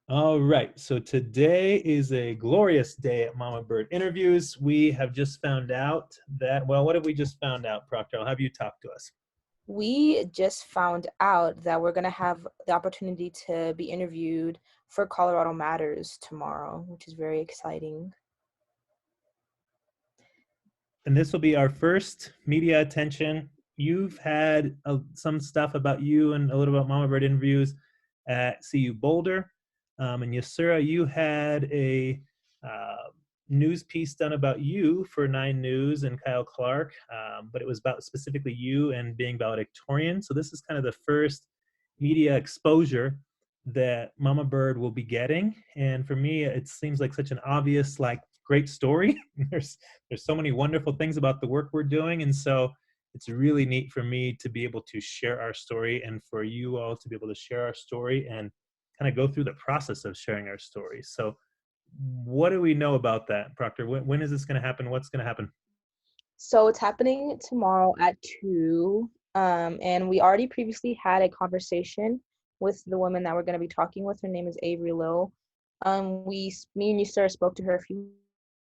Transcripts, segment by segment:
All right, so today is a glorious day at Mama Bird Interviews. We have just found out that, well, what have we just found out, Proctor? I'll have you talk to us. We just found out that we're going to have the opportunity to be interviewed for Colorado Matters tomorrow, which is very exciting. And this will be our first media attention. You've had some stuff about you and a little about Mama Bird Interviews at CU Boulder. And Yasura, you had a uh, news piece done about you for 9 News and Kyle Clark, but it was about specifically you and being valedictorian. So this is kind of the first media exposure that Mama Bird will be getting. And for me, it seems like such an obvious, like, great story. There's so many wonderful things about the work we're doing, and so it's really neat for me to be able to share our story and for you all to be able to share our story and kind of go through the process of sharing our story. So what do we know about that, Proctor? When is this going to happen? What's going to happen? So it's happening tomorrow at 2. And we already previously had a conversation with the woman that we're going to be talking with. Her name is Avery Lill. Me and you, sir, spoke to her a few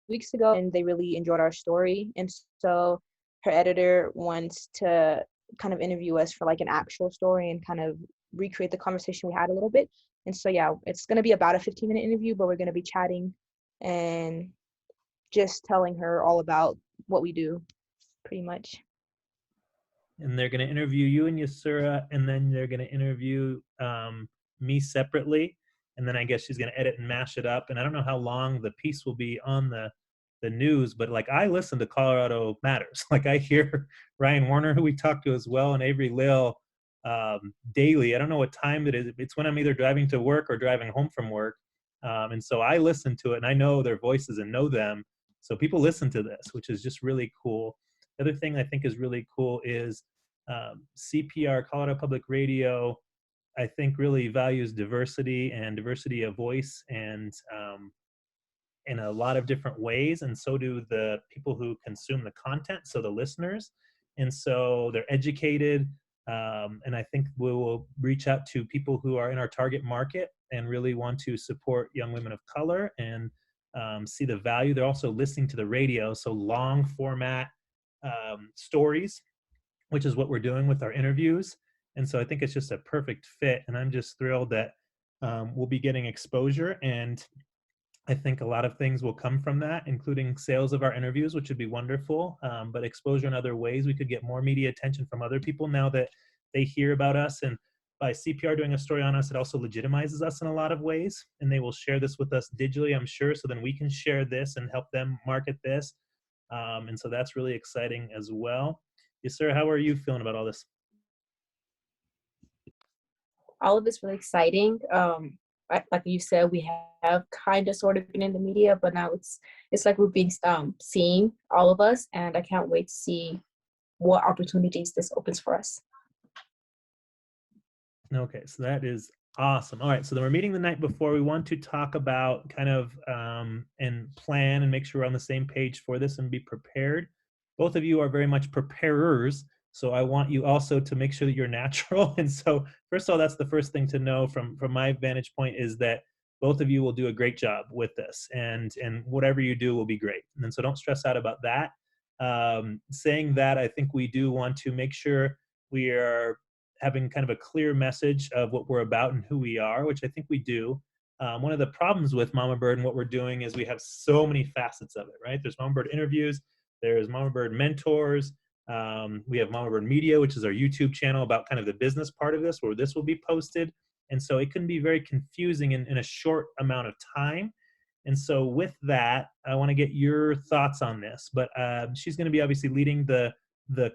weeks ago, and they really enjoyed our story. And so her editor wants to kind of interview us for like an actual story and kind of recreate the conversation we had a little bit. And so, yeah, it's going to be about a 15-minute interview, but we're going to be chatting and just telling her all about what we do, pretty much. And they're going to interview you and Yasura, and then they're going to interview me separately, and then I guess she's going to edit and mash it up. And I don't know how long the piece will be on the news, but like I listen to Colorado Matters. Like I hear Ryan Warner, who we talked to as well, and Avery Lill daily. I don't know what time it is. It's when I'm either driving to work or driving home from work. And so I listen to it, and I know their voices and know them. So people listen to this, which is just really cool. The other thing I think is really cool is CPR, Colorado Public Radio, I think really values diversity and diversity of voice and in a lot of different ways. And so do the people who consume the content, so the listeners. And so they're educated. And I think we will reach out to people who are in our target market and really want to support young women of color and see the value. They're also listening to the radio, so long format stories, which is what we're doing with our interviews. And so I think it's just a perfect fit. And I'm just thrilled that we'll be getting exposure. And I think a lot of things will come from that, including sales of our interviews, which would be wonderful. But exposure in other ways, we could get more media attention from other people now that they hear about us. And by CPR doing a story on us, it also legitimizes us in a lot of ways. And they will share this with us digitally, I'm sure. So then we can share this and help them market this. And so that's really exciting as well. Yes, sir. How are you feeling about all this? All of it's really exciting. Like you said, we have kind of sort of been in the media, but now it's like we're being seen, all of us, and I can't wait to see what opportunities this opens for us. Okay, so that is awesome. All right, so then we're meeting the night before. We want to talk about kind of and plan and make sure we're on the same page for this and be prepared. Both of you are very much preparers, so I want you also to make sure that you're natural. And so, first of all, that's the first thing to know from my vantage point is that both of you will do a great job with this, and whatever you do will be great. And so, don't stress out about that. Saying that, I think we do want to make sure we are having kind of a clear message of what we're about and who we are, which I think we do. One of the problems with Mama Bird and what we're doing is we have so many facets of it, right? There's Mama Bird interviews, there's Mama Bird mentors, we have Mama Bird Media, which is our YouTube channel about kind of the business part of this, where this will be posted. And so it can be very confusing in a short amount of time. And so with that, I want to get your thoughts on this. But she's going to be obviously leading the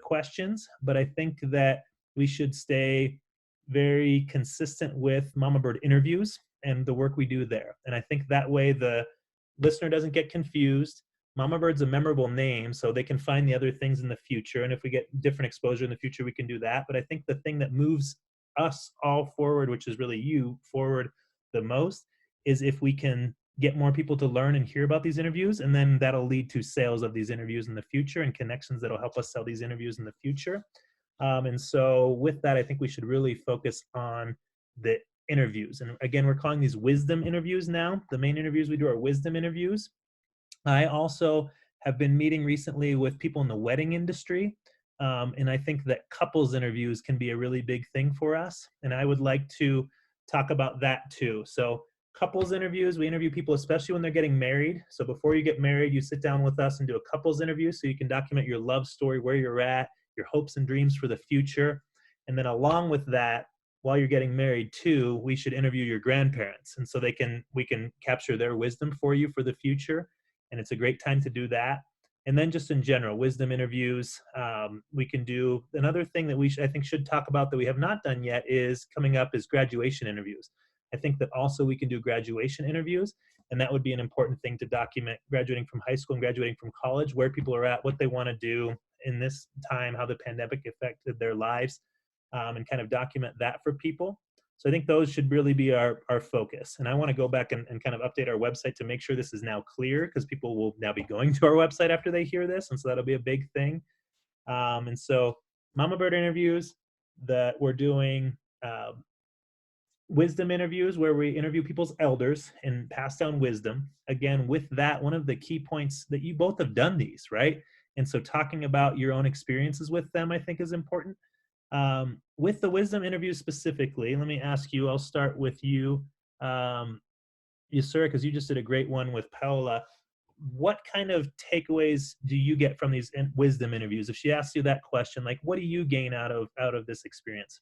questions, but I think that we should stay very consistent with Mama Bird interviews and the work we do there. And I think that way the listener doesn't get confused. Mama Bird's a memorable name, so they can find the other things in the future. And if we get different exposure in the future, we can do that. But I think the thing that moves us all forward, which is really you forward the most, is if we can get more people to learn and hear about these interviews, and then that'll lead to sales of these interviews in the future and connections that'll help us sell these interviews in the future. And so with that, I think we should really focus on the interviews. And again, we're calling these wisdom interviews now. The main interviews we do are wisdom interviews. I also have been meeting recently with people in the wedding industry. And I think that couples interviews can be a really big thing for us. And I would like to talk about that too. So, couples interviews, we interview people, especially when they're getting married. So, before you get married, you sit down with us and do a couples interview so you can document your love story, where you're at, your hopes and dreams for the future. And then, along with that, while you're getting married too, we should interview your grandparents. And so we can capture their wisdom for you for the future. And it's a great time to do that. And then just in general, wisdom interviews. We can do another thing that I think should talk about that we have not done yet is coming up is graduation interviews. I think that also we can do graduation interviews, and that would be an important thing to document graduating from high school and graduating from college, where people are at, what they want to do in this time, how the pandemic affected their lives, and kind of document that for people. So I think those should really be our focus. And I want to go back and kind of update our website to make sure this is now clear, because people will now be going to our website after they hear this. And so that'll be a big thing. And so Mama Bird interviews, that we're doing wisdom interviews where we interview people's elders and pass down wisdom. Again, with that, one of the key points that you both have done these, right? And so talking about your own experiences with them, I think is important. With the wisdom interviews specifically, let me ask you, I'll start with you, Yusura, because you just did a great one with Paola. What kind of takeaways do you get from these wisdom interviews? If she asks you that question, like, what do you gain out of this experience?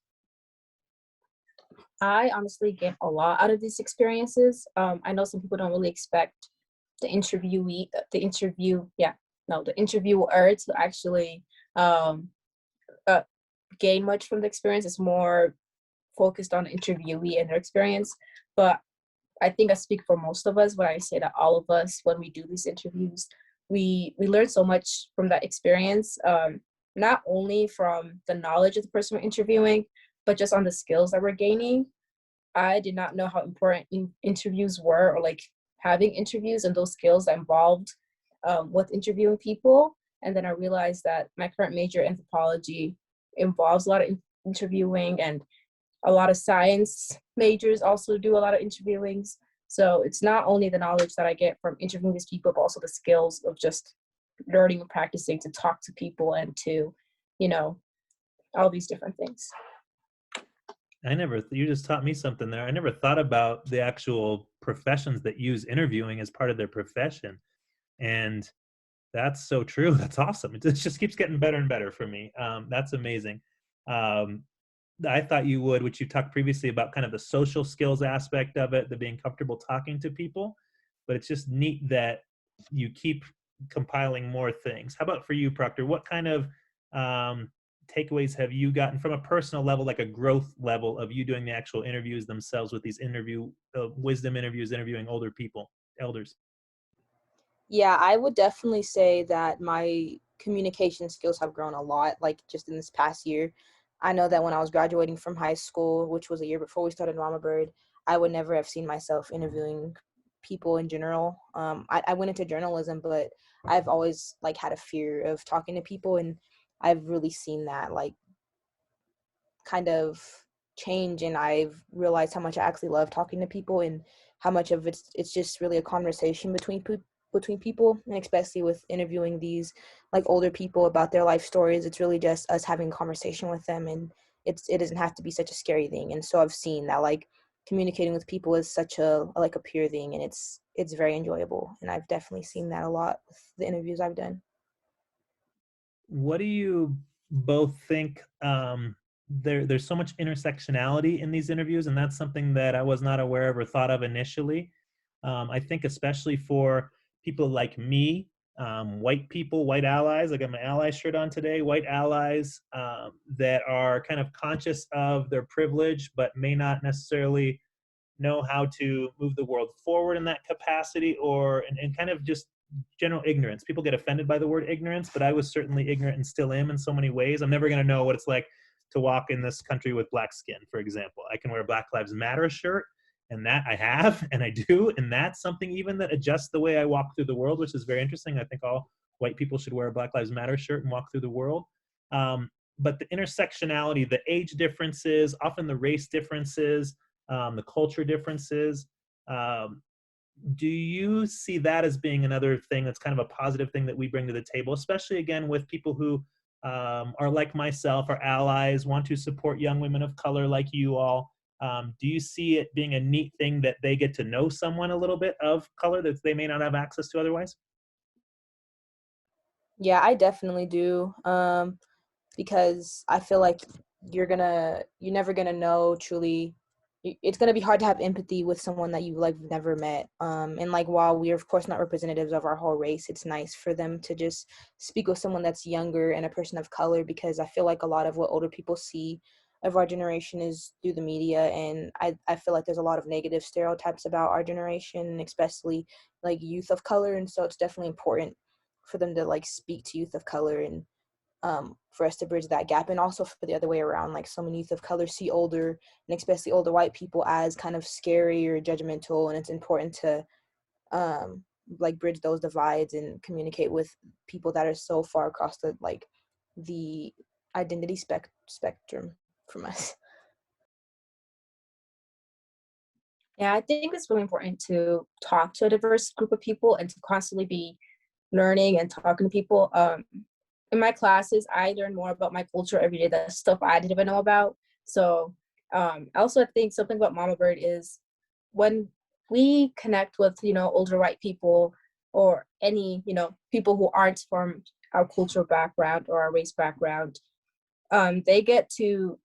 I honestly get a lot out of these experiences. I know some people don't really expect the interviewer to actually um, uh, gain much from the experience. It's more focused on the interviewee and their experience. But I think I speak for most of us when I say that all of us, when we do these interviews, we learn so much from that experience, not only from the knowledge of the person we're interviewing, but just on the skills that we're gaining. I did not know how important interviews were, or like having interviews and those skills that involved with interviewing people. And then I realized that my current major, anthropology, involves a lot of interviewing, and a lot of science majors also do a lot of interviewings. So it's not only the knowledge that I get from interviewing these people, but also the skills of just learning and practicing to talk to people and to, all these different things. You just taught me something there. I never thought about the actual professions that use interviewing as part of their profession. And that's so true. That's awesome. It just keeps getting better and better for me. That's amazing. Um, I thought you would, which you talked previously about kind of the social skills aspect of it, the being comfortable talking to people. But it's just neat that you keep compiling more things. How about for you, Proctor? What kind of takeaways have you gotten from a personal level, like a growth level of you doing the actual interviews themselves with these wisdom interviews, interviewing older people, elders? Yeah, I would definitely say that my communication skills have grown a lot, like just in this past year. I know that when I was graduating from high school, which was a year before we started Mama Bird, I would never have seen myself interviewing people in general. I went into journalism, but I've always like had a fear of talking to people, and I've really seen that like kind of change, and I've realized how much I actually love talking to people, and how much of it's just really a conversation between people, and especially with interviewing these like older people about their life stories. It's really just us having a conversation with them, and it doesn't have to be such a scary thing. And so I've seen that like communicating with people is such a like a pure thing, and it's very enjoyable, and I've definitely seen that a lot with the interviews I've done. What do you both think? There's so much intersectionality in these interviews, and that's something that I was not aware of or thought of initially. I think especially for people like me, white people, white allies. I got my ally shirt on today. White allies that are kind of conscious of their privilege, but may not necessarily know how to move the world forward in that capacity, or and kind of just general ignorance. People get offended by the word ignorance, but I was certainly ignorant and still am in so many ways. I'm never going to know what it's like to walk in this country with black skin, for example. I can wear a Black Lives Matter shirt, and that I have, and I do, and that's something even that adjusts the way I walk through the world, which is very interesting. I think all white people should wear a Black Lives Matter shirt and walk through the world. But the intersectionality, the age differences, often the race differences, the culture differences. Um, do you see that as being another thing that's kind of a positive thing that we bring to the table, especially again with people who are like myself, are allies, want to support young women of color like you all? Do you see it being a neat thing that they get to know someone a little bit of color that they may not have access to otherwise? Yeah, I definitely do. Because I feel like you're never gonna know truly. It's gonna be hard to have empathy with someone that you like never met. And like while we're of course not representatives of our whole race, it's nice for them to just speak with someone that's younger and a person of color, because I feel like a lot of what older people see of our generation is through the media, and I feel like there's a lot of negative stereotypes about our generation, especially like youth of color, and so it's definitely important for them to like speak to youth of color, and for us to bridge that gap, and also for the other way around. Like so many youth of color see older, and especially older white people, as kind of scary or judgmental, and it's important to like bridge those divides and communicate with people that are so far across the identity spectrum from us. Yeah, I think it's really important to talk to a diverse group of people and to constantly be learning and talking to people. In my classes, I learn more about my culture every day. That's stuff I didn't even know about. So, also, I think something about Mama Bird is when we connect with, older white people or any, people who aren't from our cultural background or our race background, they get to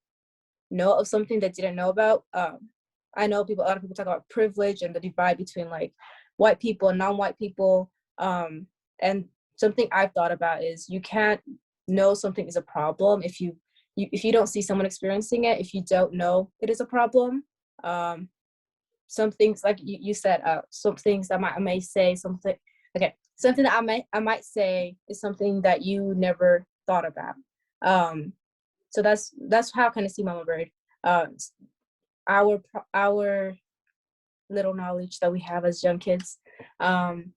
know of something that didn't know about. I know a lot of people talk about privilege and the divide between like white people and non-white people. And something I've thought about is you can't know something is a problem if you don't see someone experiencing it, if you don't know it is a problem. Some things like you said, some things I may say something. Okay, something that I might say is something that you never thought about. So that's how I kind of see Mama Bird. Uh, our little knowledge that we have as young kids um,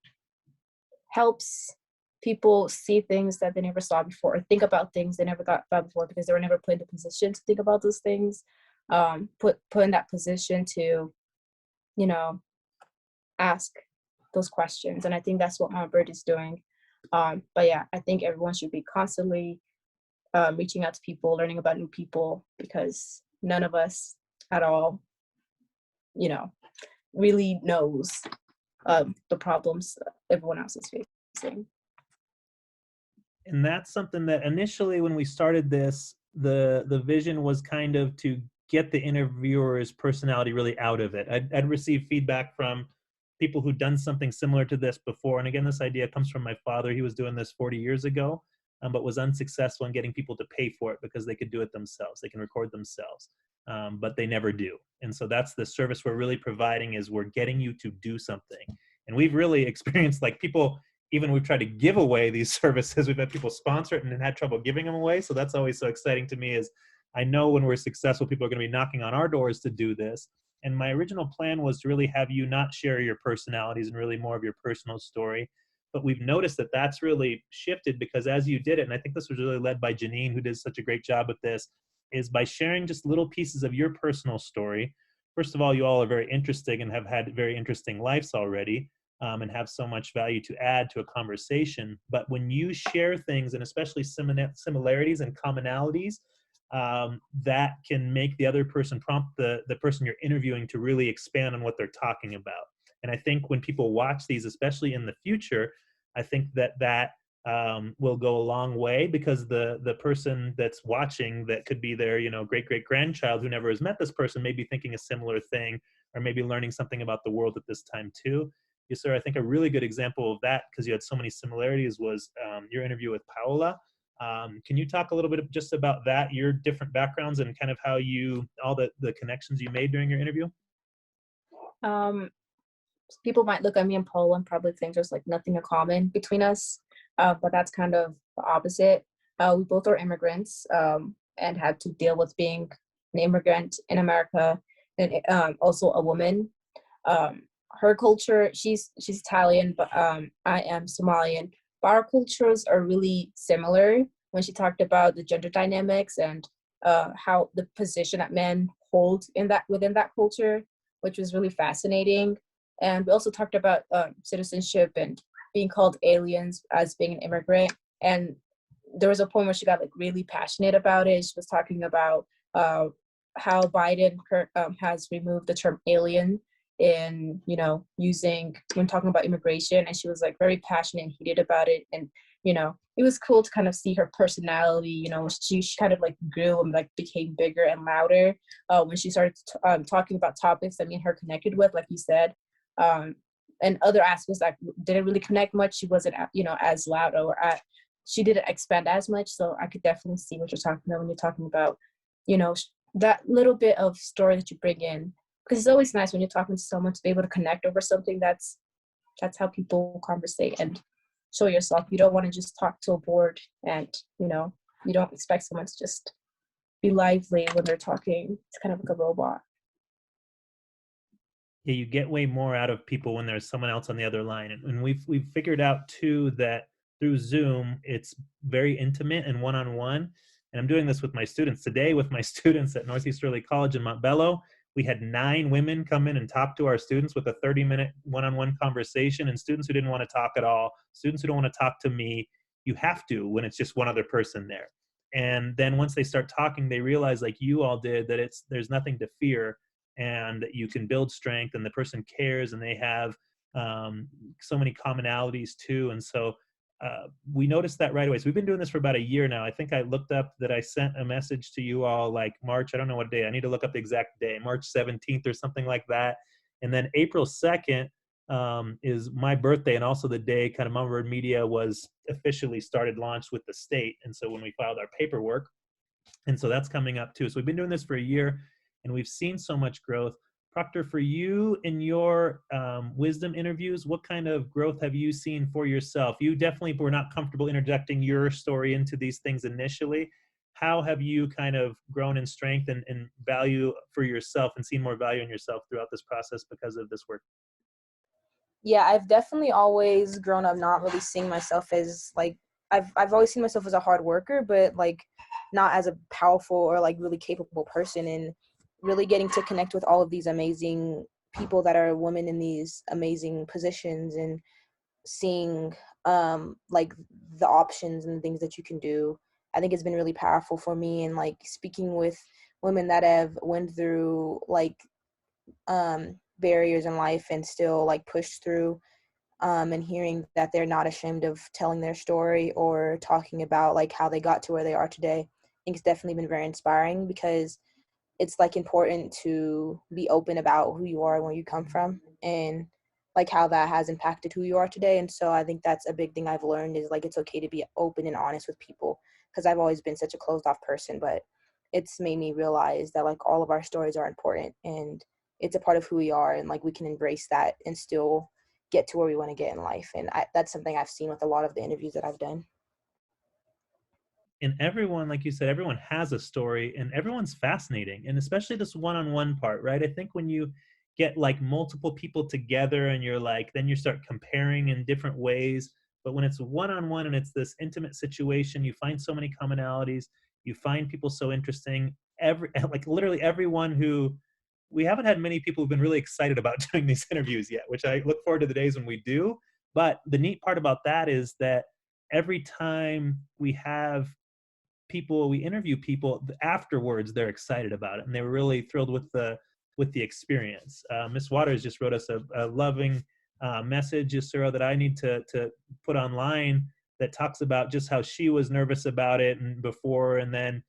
helps people see things that they never saw before, or think about things they never thought about before, because they were never put in the position to think about those things. Put in that position to, you know, ask those questions, and I think that's what Mama Bird is doing. But yeah, I think everyone should be constantly reaching out to people, learning about new people, because none of us at all, really knows the problems everyone else is facing. And that's something that initially when we started this, the vision was kind of to get the interviewer's personality really out of it. I'd received feedback from people who'd done something similar to this before. And again, this idea comes from my father. He was doing this 40 years ago, but was unsuccessful in getting people to pay for it because they could do it themselves. They can record themselves, but they never do. And so that's the service we're really providing, is we're getting you to do something. And we've really experienced like people, even we've tried to give away these services. We've had people sponsor it and had trouble giving them away. So that's always so exciting to me, is I know when we're successful, people are going to be knocking on our doors to do this. And my original plan was to really have you not share your personalities and really more of your personal story. But we've noticed that that's really shifted, because as you did it, and I think this was really led by Janine, who did such a great job with this, is by sharing just little pieces of your personal story. First of all, you all are very interesting and have had very interesting lives already, and have so much value to add to a conversation. But when you share things, and especially similarities and commonalities, that can make the other person, prompt the person you're interviewing to really expand on what they're talking about. And I think when people watch these, especially in the future, I think that will go a long way, because the person that's watching, that could be their great great grandchild who never has met this person, may be thinking a similar thing, or maybe learning something about the world at this time too. Yes, sir. I think a really good example of that, because you had so many similarities, was your interview with Paola. Can you talk a little bit just about that, your different backgrounds, and kind of how all the connections you made during your interview? Um, People might look at me and Paul and probably think there's like nothing in common between us, but that's kind of the opposite. We both are immigrants, and had to deal with being an immigrant in America, and also a woman. Um, Her culture, she's Italian, but I am Somalian. But our cultures are really similar. When she talked about the gender dynamics and how the position that men hold in that within that culture, which was really fascinating. And we also talked about citizenship and being called aliens as being an immigrant. And there was a point where she got like really passionate about it. She was talking about how Biden has removed the term alien in, you know, using when talking about immigration, and she was like very passionate and heated about it. And you know, it was cool to kind of see her personality. You know, she kind of like grew and like became bigger and louder when she started talking about topics that me and her connected with, like you said. And other aspects that didn't really connect much, she wasn't, you know, as loud, or she didn't expand as much. So I could definitely see what you're talking about when you're talking about, you know, that little bit of story that you bring in, because it's always nice when you're talking to someone to be able to connect over something. That's how people conversate and show yourself. You don't want to just talk to a board, and you know, you don't expect someone to just be lively when they're talking. It's kind of like a robot. Yeah, you get way more out of people when there's someone else on the other line. And we've figured out too that through Zoom, it's very intimate and one-on-one. And I'm doing this with my students today with my students at Northeast Early College in Montbello. We had 9 women come in and talk to our students with a 30-minute one-on-one conversation, and students who didn't want to talk at all, students who don't want to talk to me. You have to when it's just one other person there. And then once they start talking, they realize, like you all did, that there's nothing to fear, and you can build strength, and the person cares, and they have so many commonalities too. And so we noticed that right away. So we've been doing this for about a year now. I think I looked up that I sent a message to you all like March, I don't know what day, I need to look up the exact day, March 17th or something like that. And then April 2nd is my birthday, and also the day kind of Mumford Media was officially started, launched with the state. And so when we filed our paperwork, and so that's coming up too. So we've been doing this for a year, and we've seen so much growth. Proctor, for you in your wisdom interviews, what kind of growth have you seen for yourself? You definitely were not comfortable interjecting your story into these things initially. How have you kind of grown in strength and value for yourself, and seen more value in yourself throughout this process because of this work? Yeah, I've definitely always grown up not really seeing myself as like I've always seen myself as a hard worker, but like not as a powerful or like really capable person. And really getting to connect with all of these amazing people that are women in these amazing positions, and seeing like the options and things that you can do. I think it's been really powerful for me, and like speaking with women that have went through like barriers in life and still like pushed through, and hearing that they're not ashamed of telling their story or talking about like how they got to where they are today. I think it's definitely been very inspiring, because it's like important to be open about who you are and where you come from, and like how that has impacted who you are today. And so I think that's a big thing I've learned, is like it's okay to be open and honest with people, because I've always been such a closed off person. But it's made me realize that like all of our stories are important, and it's a part of who we are, and like we can embrace that and still get to where we want to get in life. And that's something I've seen with a lot of the interviews that I've done. And everyone, like you said, everyone has a story, and everyone's fascinating, and especially this one-on-one part, right? I think when you get like multiple people together, and you're like, then you start comparing in different ways. But when it's one-on-one and it's this intimate situation, you find so many commonalities, you find people so interesting. Like literally everyone who, we haven't had many people who've been really excited about doing these interviews yet, which I look forward to the days when we do. But the neat part about that is that every time we interview people afterwards, they're excited about it, and they were really thrilled with the experience. Miss Waters just wrote us a loving message, Yusura, that I need to put online, that talks about just how she was nervous about it and before, and then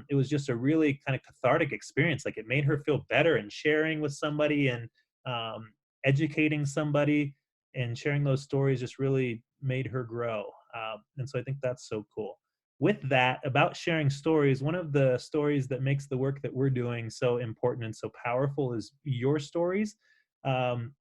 it was just a really kind of cathartic experience. Like it made her feel better, and sharing with somebody, and educating somebody, and sharing those stories just really made her grow. And so I think that's so cool. With that, about sharing stories, one of the stories that makes the work that we're doing so important and so powerful is your stories. Um,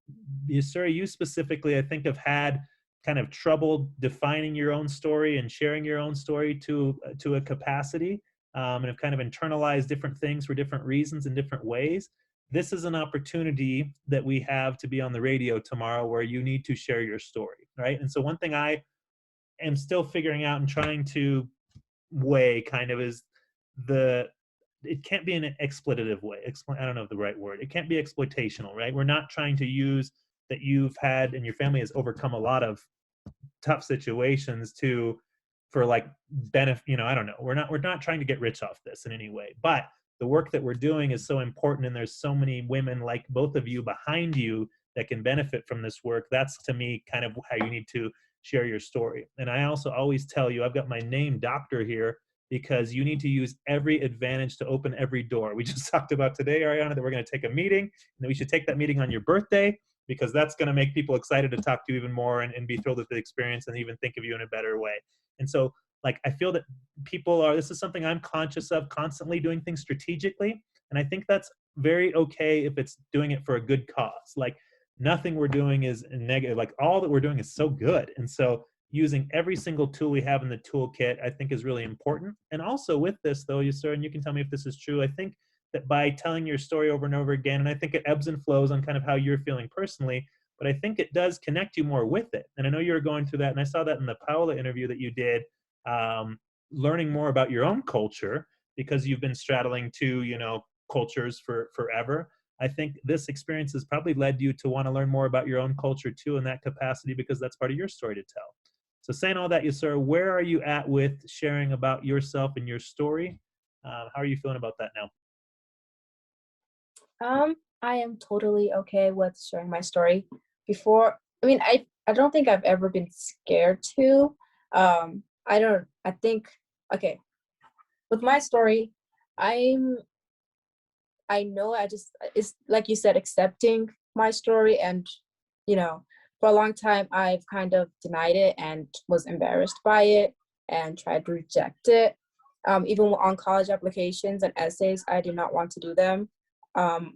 Yusura, you specifically, I think, have had kind of trouble defining your own story and sharing your own story to a capacity, and have kind of internalized different things for different reasons in different ways. This is an opportunity that we have to be on the radio tomorrow, where you need to share your story, right? And so one thing I am still figuring out and trying to way kind of is the it can't be in an exploitative way. I don't know the right word. It can't be exploitational, right? We're not trying to use that you've had and your family has overcome a lot of tough situations to for like benefit, I don't know, we're not trying to get rich off this in any way, but the work that we're doing is so important, and there's so many women like both of you behind you that can benefit from this work. That's to me kind of how you need to share your story. And I also always tell you, I've got my name doctor here because you need to use every advantage to open every door. We just talked about today, Ariana, that we're going to take a meeting, and that we should take that meeting on your birthday, because that's going to make people excited to talk to you even more, and be thrilled with the experience and even think of you in a better way. And so, like, I feel that this is something I'm conscious of, constantly doing things strategically. And I think that's very okay if it's doing it for a good cause. Like, nothing we're doing is negative. Like, all that we're doing is so good. And so using every single tool we have in the toolkit, I think, is really important. And also with this, though, sir, and you can tell me if this is true, I think that by telling your story over and over again, and I think it ebbs and flows on kind of how you're feeling personally, but I think it does connect you more with it. And I know you were going through that, and I saw that in the Paola interview that you did, learning more about your own culture, because you've been straddling two, cultures for forever. I think this experience has probably led you to want to learn more about your own culture too in that capacity, because that's part of your story to tell. So saying all that, Yusura, where are you at with sharing about yourself and your story? How are you feeling about that now? I am totally okay with sharing my story. Before, I don't think I've ever been scared to. I think, okay, with my story, I'm, I know it's like you said, accepting my story. And, for a long time, I've kind of denied it and was embarrassed by it and tried to reject it. Even on college applications and essays, I did not want to do them. Um,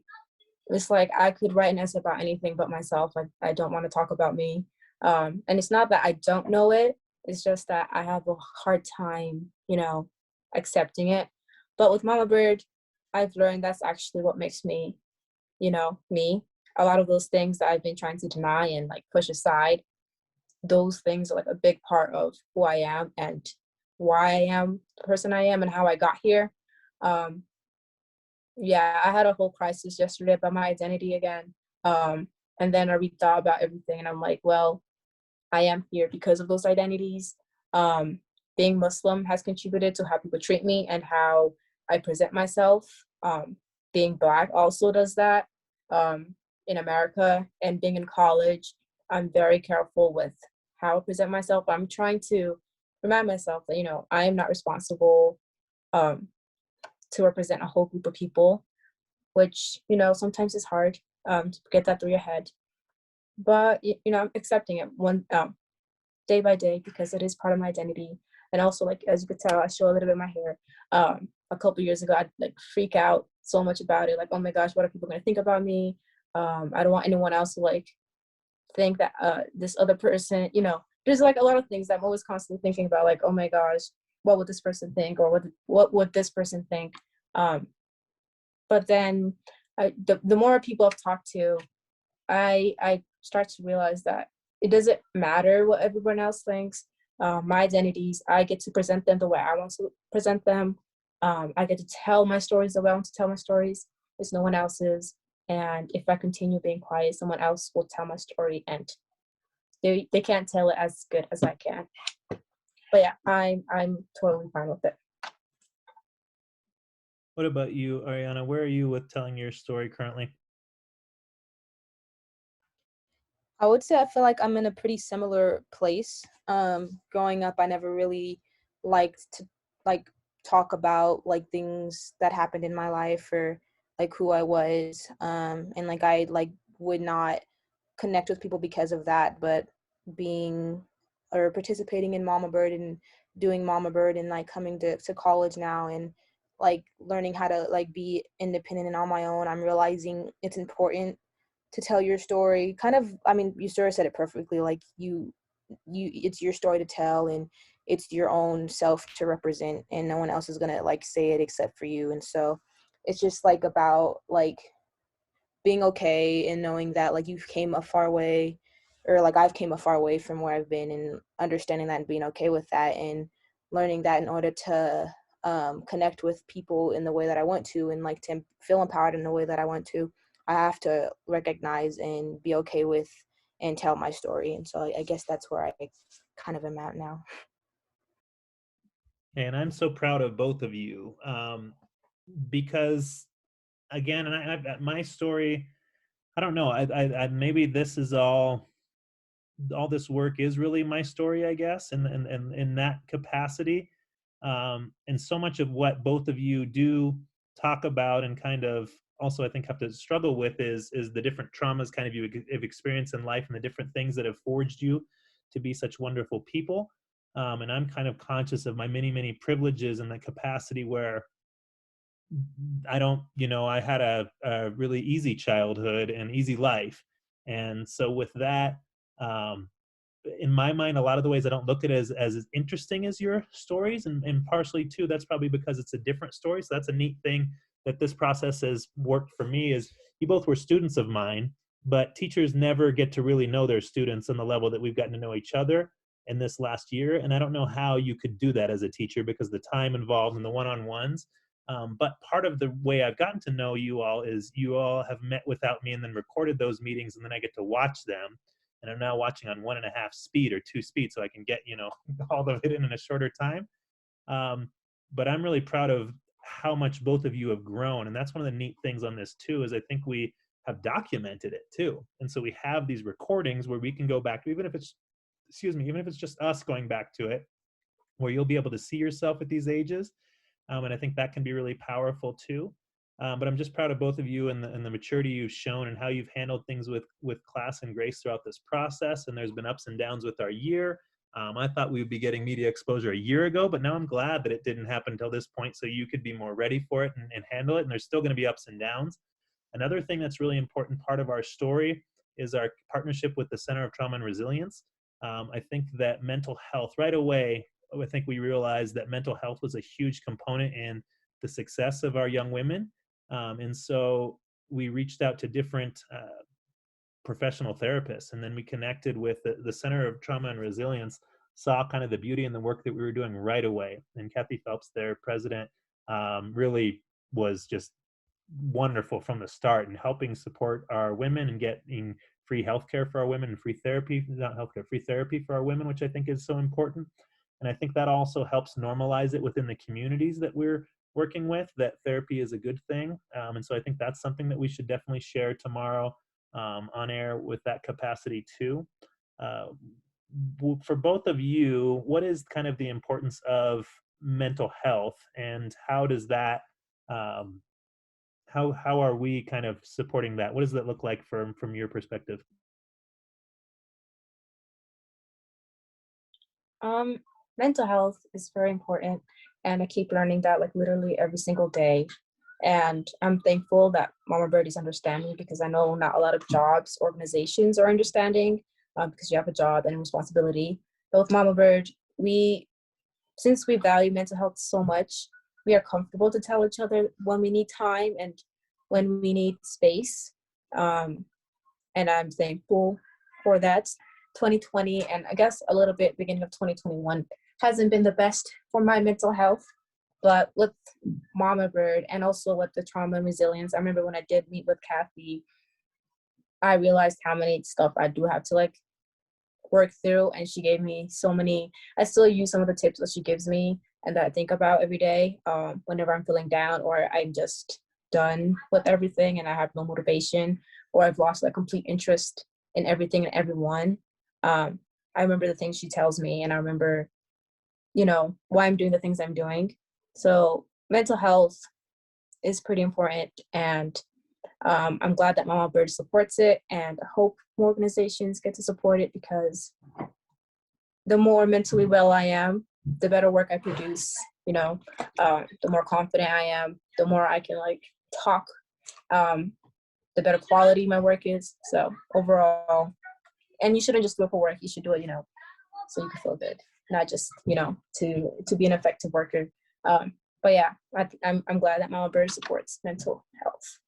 it's like I could write an essay about anything but myself. I don't want to talk about me. And it's not that I don't know it. It's just that I have a hard time, accepting it. But with Mama Bird, I've learned that's actually what makes me, me. A lot of those things that I've been trying to deny and like push aside, those things are like a big part of who I am and why I am the person I am and how I got here. Um, yeah, I had a whole crisis yesterday about my identity again. And then I rethought about everything, and I'm like, well, I am here because of those identities. Um, Being Muslim has contributed to how people treat me and how I present myself. Being Black also does that. In America and being in college, I'm very careful with how I present myself. I'm trying to remind myself that, I am not responsible um, to represent a whole group of people, which, sometimes it's hard to get that through your head. But, I'm accepting it one day by day because it is part of my identity. And also, like, as you could tell, I show a little bit of my hair. A couple years ago, I'd like freak out so much about it. Like, oh my gosh, what are people going to think about me? I don't want anyone else to like think that this other person, there's like a lot of things that I'm always constantly thinking about, like, oh my gosh, what would this person think, or what would this person think? But then the more people I've talked to, I start to realize that it doesn't matter what everyone else thinks. My identities, I get to present them the way I want to present them. I get to tell my stories the way I want to tell my stories. It's no one else's. And if I continue being quiet, someone else will tell my story, and they can't tell it as good as I can. But yeah, I'm totally fine with it. What about you, Ariana? Where are you with telling your story currently? I would say I feel like I'm in a pretty similar place. Growing up, I never really liked to like talk about like things that happened in my life or like who I was. And like I like would not connect with people because of that. But being or participating in Mama Bird and doing Mama Bird and like coming to college now and like learning how to like be independent and on my own, I'm realizing it's important to tell your story. Kind of, I mean, you sort of said it perfectly. Like it's your story to tell, and it's your own self to represent, and no one else is gonna like say it except for you. And so, it's just like about like being okay and knowing that like you've came a far way, or like I've came a far way from where I've been, and understanding that and being okay with that, and learning that in order to connect with people in the way that I want to, and like to feel empowered in the way that I want to, I have to recognize and be okay with and tell my story. And so I guess that's where I kind of am at now. And I'm so proud of both of you, because again, and my story, I don't know, maybe this is all this work is really my story, I guess, and in that capacity. And so much of what both of you do talk about and kind of also I think have to struggle with is the different traumas kind of you've experienced in life and the different things that have forged you to be such wonderful people. And I'm kind of conscious of my many privileges and the capacity where I don't, I had a really easy childhood and easy life. And so with that, um, in my mind, a lot of the ways I don't look at it as interesting as your stories, and partially too, that's probably because it's a different story. So that's a neat thing that this process has worked for me is you both were students of mine, but teachers never get to really know their students on the level that we've gotten to know each other in this last year. And I don't know how you could do that as a teacher because the time involved in the one-on-ones. But part of the way I've gotten to know you all is you all have met without me and then recorded those meetings, and then I get to watch them. And I'm now watching on 1.5 speed or 2 speed so I can get, all of it in a shorter time. Um, but I'm really proud of how much both of you have grown. And that's one of the neat things on this too, is I think we have documented it too. And so we have these recordings where we can go back, even if it's, even if it's just us going back to it, where you'll be able to see yourself at these ages. And I think that can be really powerful too. But I'm just proud of both of you and the maturity you've shown and how you've handled things with class and grace throughout this process. And there's been ups and downs with our year. I thought we would be getting media exposure a year ago, but now I'm glad that it didn't happen until this point so you could be more ready for it and handle it. And there's still going to be ups and downs. Another thing that's really important part of our story is our partnership with the Center of Trauma and Resilience. I think that mental health, right away, I think we realized that mental health was a huge component in the success of our young women. And so we reached out to different professional therapists, and then we connected with the Center of Trauma and Resilience, saw kind of the beauty in the work that we were doing right away. And Kathy Phelps, their president, really was just wonderful from the start in helping support our women and getting free healthcare for our women and free therapy, not healthcare, free therapy for our women, which I think is so important. And I think that also helps normalize it within the communities that we're working with, that therapy is a good thing. And so I think that's something that we should definitely share tomorrow on air with that capacity too. Uh, for both of you, what is kind of the importance of mental health, and how does that um, how are we kind of supporting that? What does that look like from your perspective? Um, Mental health is very important, and I keep learning that like literally every single day. And I'm thankful that Mama Bird is understanding, because I know not a lot of jobs, organizations are understanding, because you have a job and a responsibility. But with Mama Bird, since we value mental health so much, we are comfortable to tell each other when we need time and when we need space. And I'm thankful for that. 2020 and I guess a little bit beginning of 2021 hasn't been the best for my mental health, but with Mama Bird and also with the trauma and resilience, I remember when I did meet with Kathy, I realized how many stuff I do have to like work through, and she gave me so many. I still use some of the tips that she gives me and that I think about every day, whenever I'm feeling down or I'm just done with everything and I have no motivation, or I've lost like complete interest in everything and everyone. I remember the things she tells me, and I remember, why I'm doing the things I'm doing. So mental health is pretty important, and I'm glad that Mama Bird supports it, and I hope more organizations get to support it, because the more mentally well I am, the better work I produce, the more confident I am, the more I can like talk, the better quality my work is. So overall, and you shouldn't just do it for work, you should do it, so you can feel good, not just, to be an effective worker. But yeah, I'm glad that Mama Bird supports mental health.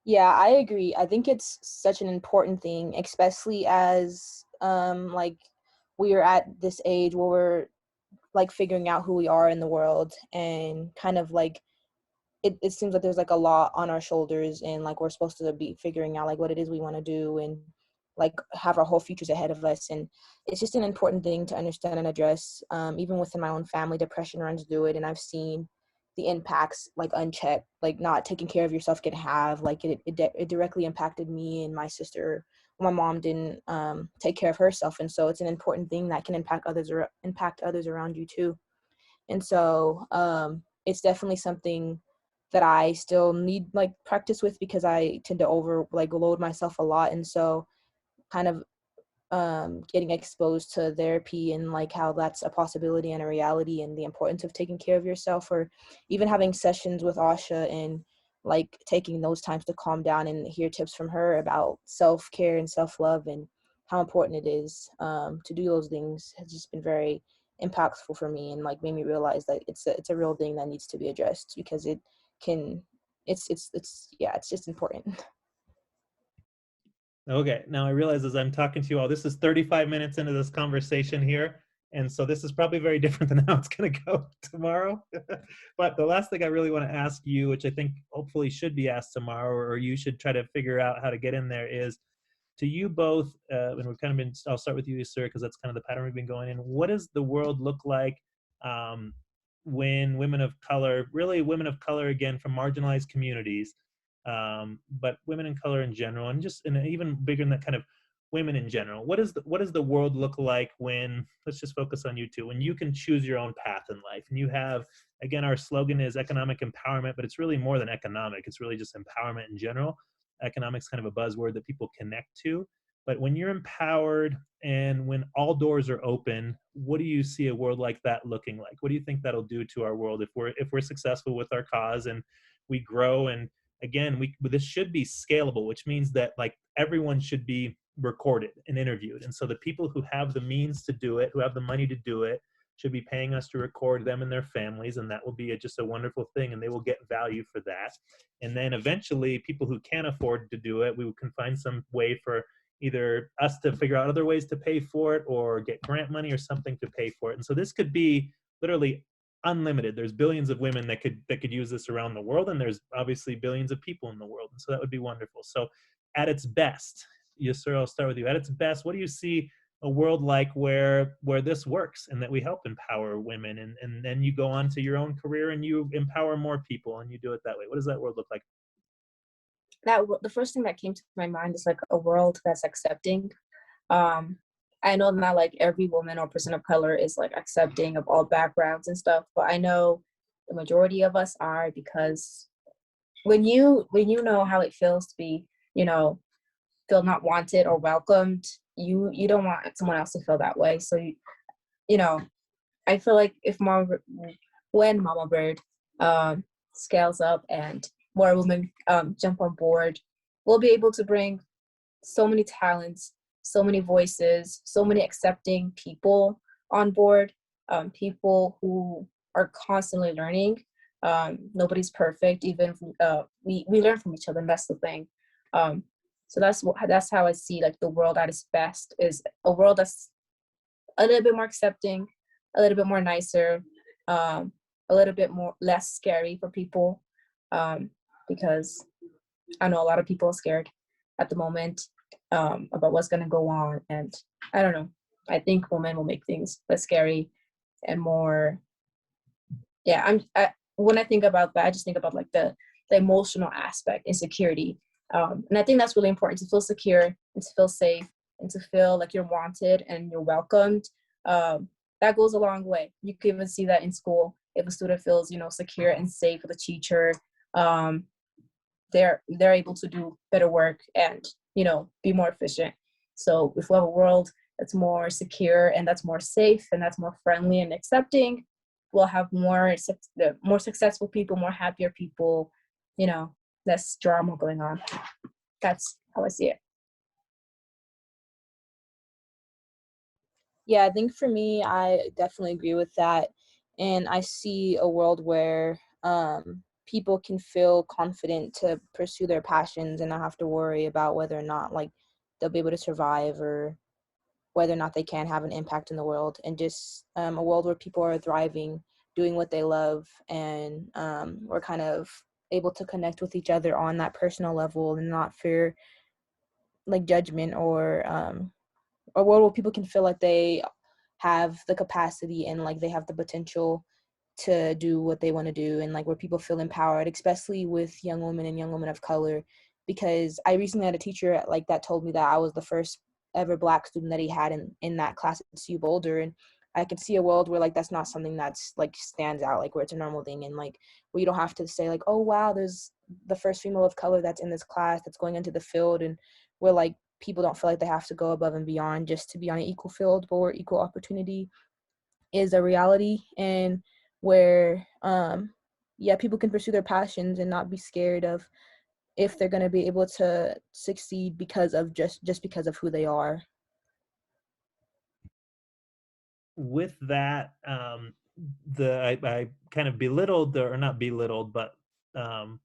Yeah, I agree. I think it's such an important thing, especially as like we are at this age where we're like figuring out who we are in the world, and kind of like it seems like there's like a lot on our shoulders, and like we're supposed to be figuring out like what it is we want to do, and like have our whole futures ahead of us. And it's just an important thing to understand and address. Even within my own family, depression runs through it, and I've seen the impacts like unchecked, like not taking care of yourself can have. Like it directly impacted me and my sister. My mom didn't take care of herself, and so it's an important thing that can impact others around you too. And so it's definitely something that I still need like practice with, because I tend to over like load myself a lot. And so kind of getting exposed to therapy and like how that's a possibility and a reality, and the importance of taking care of yourself, or even having sessions with Asha and like taking those times to calm down and hear tips from her about self-care and self-love and how important it is to do those things has just been very impactful for me, and like made me realize that it's a real thing that needs to be addressed, because it can it's yeah, it's just important. Okay, now I realize as I'm talking to you all, this is 35 minutes into this conversation here. And so this is probably very different than how it's going to go tomorrow. But the last thing I really want to ask you, which I think hopefully should be asked tomorrow, or you should try to figure out how to get in there, is to you both, and we've kind of been, I'll start with you, sir, because that's kind of the pattern we've been going in. What does the world look like um, when women of color, really women of color, again, from marginalized communities, but women in color in general, and just and even bigger than that, kind of women in general. What does the world look like when, let's just focus on you two, when you can choose your own path in life, and you have, again, our slogan is economic empowerment, but it's really more than economic. It's really just empowerment in general. Economics kind of a buzzword that people connect to. But when you're empowered and when all doors are open, what do you see a world like that looking like? What do you think that'll do to our world if we're successful with our cause and we grow? And again, this should be scalable, which means that like everyone should be recorded and interviewed. And so the people who have the means to do it, who have the money to do it, should be paying us to record them and their families, and that will be just a wonderful thing, and they will get value for that. And then eventually people who can't afford to do it, we can find some way for either us to figure out other ways to pay for it or get grant money or something to pay for it. And so this could be literally unlimited. There's billions of women that could use this around the world, and there's obviously billions of people in the world, and so that would be wonderful. So at its best, yes sir, I'll start with you. At its best, what do you see a world like where this works and that we help empower women, and then you go on to your own career and you empower more people and you do it that way? What does that world look like? The first thing that came to my mind is like a world that's accepting. um I know not like every woman or person of color is like accepting of all backgrounds and stuff, but I know the majority of us are, because when you know how it feels to be, you know, feel not wanted or welcomed, you don't want someone else to feel that way. So you know, I feel like if when Mama Bird scales up and more women jump on board, we'll be able to bring so many talents, so many voices, so many accepting people on board, people who are constantly learning. Nobody's perfect, even we learn from each other, and that's the thing. Um, so that's how I see like the world at its best, is a world that's a little bit more accepting, a little bit more nicer, um, a little bit more less scary for people, because I know a lot of people are scared at the moment about what's going to go on, and I don't know. I think women will make things less scary and more. Yeah, when I think about that, I just think about like the emotional aspect, insecurity, and I think that's really important, to feel secure and to feel safe and to feel like you're wanted and you're welcomed. That goes a long way. You can even see that in school. If a student feels, you know, secure and safe with a teacher, um, they're able to do better work and, you know, be more efficient. So if we have a world that's more secure and that's more safe and that's more friendly and accepting, we'll have more successful people, more happier people, you know, less drama going on. That's how I see it. Yeah, I think for me, I definitely agree with that. And I see a world where people can feel confident to pursue their passions and not have to worry about whether or not like they'll be able to survive, or whether or not they can have an impact in the world, and just a world where people are thriving, doing what they love, and we're kind of able to connect with each other on that personal level and not fear like judgment, or a world where people can feel like they have the capacity and like they have the potential to do what they want to do, and like where people feel empowered, especially with young women and young women of color. Because I recently had a teacher like that told me that I was the first ever Black student that he had in that class at CU Boulder, and I could see a world where like that's not something that's like stands out, like where it's a normal thing, and like where you don't have to say like, oh wow, there's the first female of color that's in this class that's going into the field, and where like people don't feel like they have to go above and beyond just to be on an equal field, but where equal opportunity is a reality, and where yeah, people can pursue their passions and not be scared of if they're going to be able to succeed because of just because of who they are. With that, I kind of belittled, or not belittled, but um,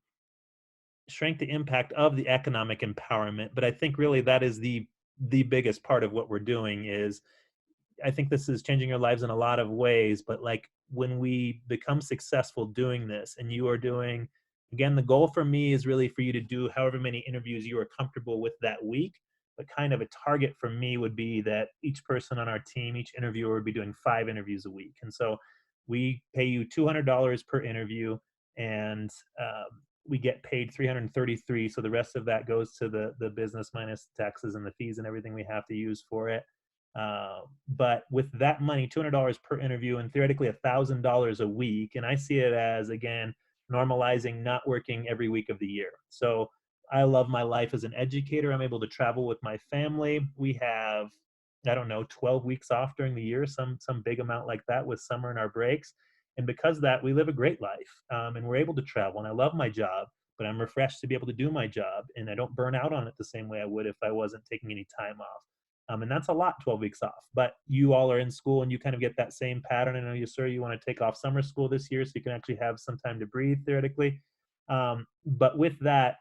shrank the impact of the economic empowerment. But I think really that is the biggest part of what we're doing. Is I think this is changing your lives in a lot of ways, but like when we become successful doing this, and you are doing, again, the goal for me is really for you to do however many interviews you are comfortable with that week. But kind of a target for me would be that each person on our team, each interviewer would be doing 5 interviews a week. And so we pay you $200 per interview, and we get paid 333. So the rest of that goes to the business minus taxes and the fees and everything we have to use for it. But with that money, $200 per interview, and theoretically $1,000 a week, and I see it as, again, normalizing not working every week of the year. So I love my life as an educator. I'm able to travel with my family. We have, I don't know, 12 weeks off during the year, some big amount like that, with summer and our breaks. And because of that, we live a great life, and we're able to travel. And I love my job, but I'm refreshed to be able to do my job, and I don't burn out on it the same way I would if I wasn't taking any time off. And that's a lot, 12 weeks off. But you all are in school, and you kind of get that same pattern. I know you, sir, you want to take off summer school this year so you can actually have some time to breathe theoretically. But with that,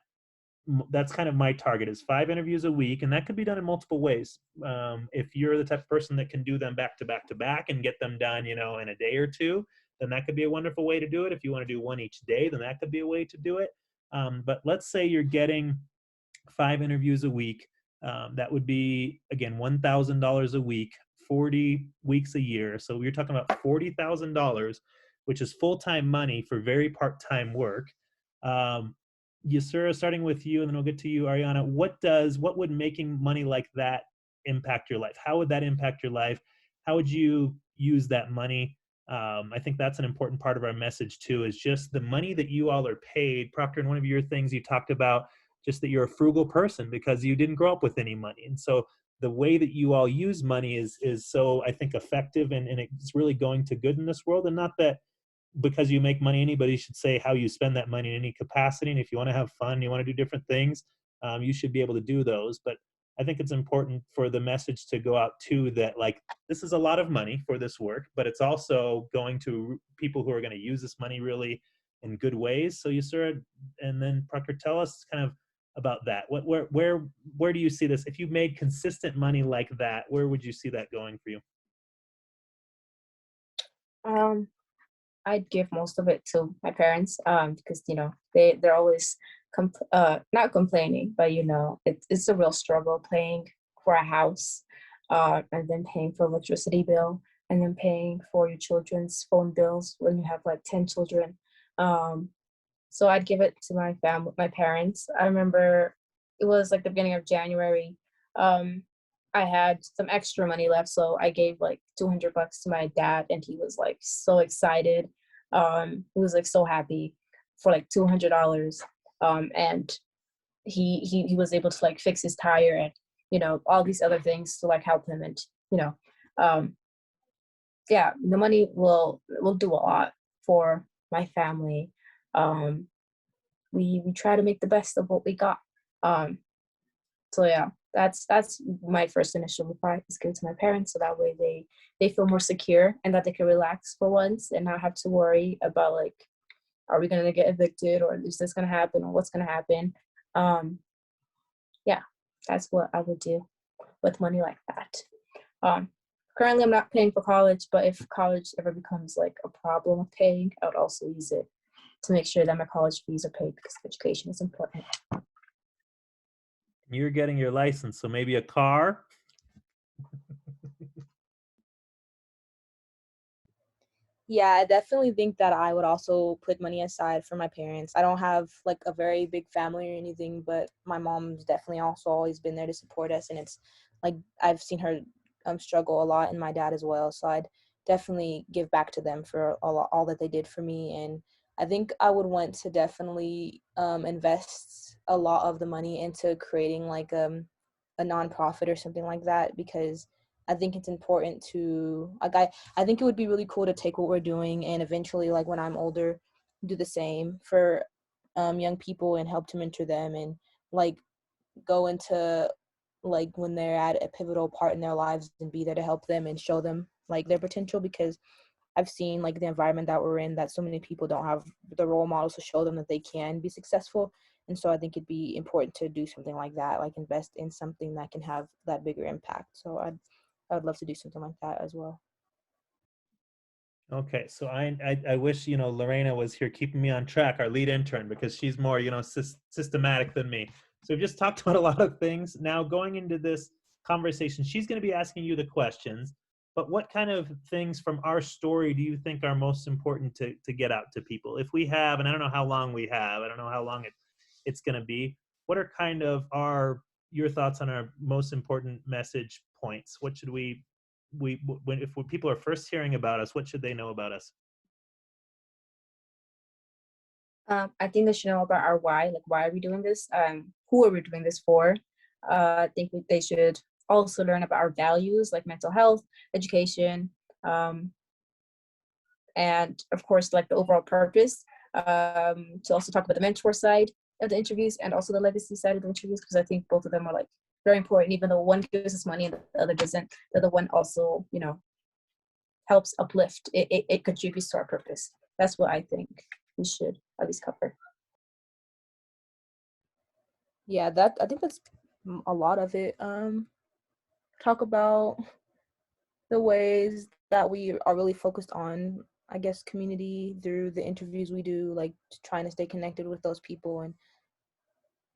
that's kind of my target, is 5 interviews a week, and that could be done in multiple ways. If you're the type of person that can do them back to back to back and get them done, in a day or two, then that could be a wonderful way to do it. If you want to do one each day, then that could be a way to do it. But let's say you're getting 5 interviews a week. That would be, again, $1,000 a week, 40 weeks a year. So you're talking about $40,000, which is full-time money for very part-time work. Yusura, starting with you, and then we'll get to you, Ariana. What would making money like that impact your life? How would that impact your life? How would you use that money? I think that's an important part of our message too, is just the money that you all are paid. Proctor, in one of your things you talked about just that you're a frugal person because you didn't grow up with any money. And so the way that you all use money is so, I think, effective, and it's really going to good in this world. And not that because you make money, anybody should say how you spend that money in any capacity. And if you want to have fun, you want to do different things, you should be able to do those. But I think it's important for the message to go out too, that like, this is a lot of money for this work, but it's also going to people who are going to use this money really in good ways. So you sort of, and then Proctor, tell us kind of about that. Where do you see this? If you made consistent money like that, where would you see that going for you? Um, I'd give most of it to my parents, because they're always not complaining, but it's a real struggle paying for a house, and then paying for electricity bill, and then paying for your children's phone bills when you have like 10 children. So I'd give it to my parents. I remember it was like the beginning of January. I had some extra money left, so I gave like $200 to my dad, and he was like so excited. He was like so happy for like $200. And he was able to like fix his tire and all these other things to like help him, and you know, um, yeah, the money will do a lot for my family. Um, we try to make the best of what we got. Um, so yeah, that's my first initial reply, is give it to my parents, so that way they feel more secure and that they can relax for once and not have to worry about like, are we gonna get evicted, or is this gonna happen, or what's gonna happen. Um, yeah, that's what I would do with money like that. Um, Currently, I'm not paying for college, but if college ever becomes like a problem of paying, I would also use it to make sure that my college fees are paid because education is important. You're getting your license, so maybe a car. Yeah, I definitely think that I would also put money aside for my parents. I don't have like a very big family or anything, but my mom's definitely also always been there to support us, and it's like I've seen her struggle a lot, and my dad as well. So I'd definitely give back to them for all that they did for me, and I think I would want to definitely invest a lot of the money into creating like a nonprofit or something like that, because I think it's important to like I think it would be really cool to take what we're doing and eventually, like when I'm older, do the same for young people and help to mentor them and like go into like when they're at a pivotal part in their lives and be there to help them and show them like their potential, because I've seen like the environment that we're in, that so many people don't have the role models to show them that they can be successful. And so I think it'd be important to do something like that, like invest in something that can have that bigger impact. So I would love to do something like that as well. Okay, so I wish Lorena was here keeping me on track, our lead intern, because she's more systematic than me. So we've just talked about a lot of things. Now going into this conversation, she's going to be asking you the questions. But what kind of things from our story do you think are most important to get out to people? If we have, and I don't know how long we have, I don't know how long it's going to be. What are kind of your thoughts on our most important message points? What should when people are first hearing about us, what should they know about us? I think they should know about our why, like why are we doing this? Who are we doing this for? I think they should also learn about our values, like mental health, education, um, and of course, like the overall purpose. To also talk about the mentor side of the interviews and also the legacy side of the interviews, because I think both of them are like very important. Even though one gives us money and the other doesn't, the other one also, helps uplift. It contributes to our purpose. That's what I think we should at least cover. Yeah, that I think that's a lot of it. Talk about the ways that we are really focused on, I guess, community through the interviews we do, like trying to stay connected with those people and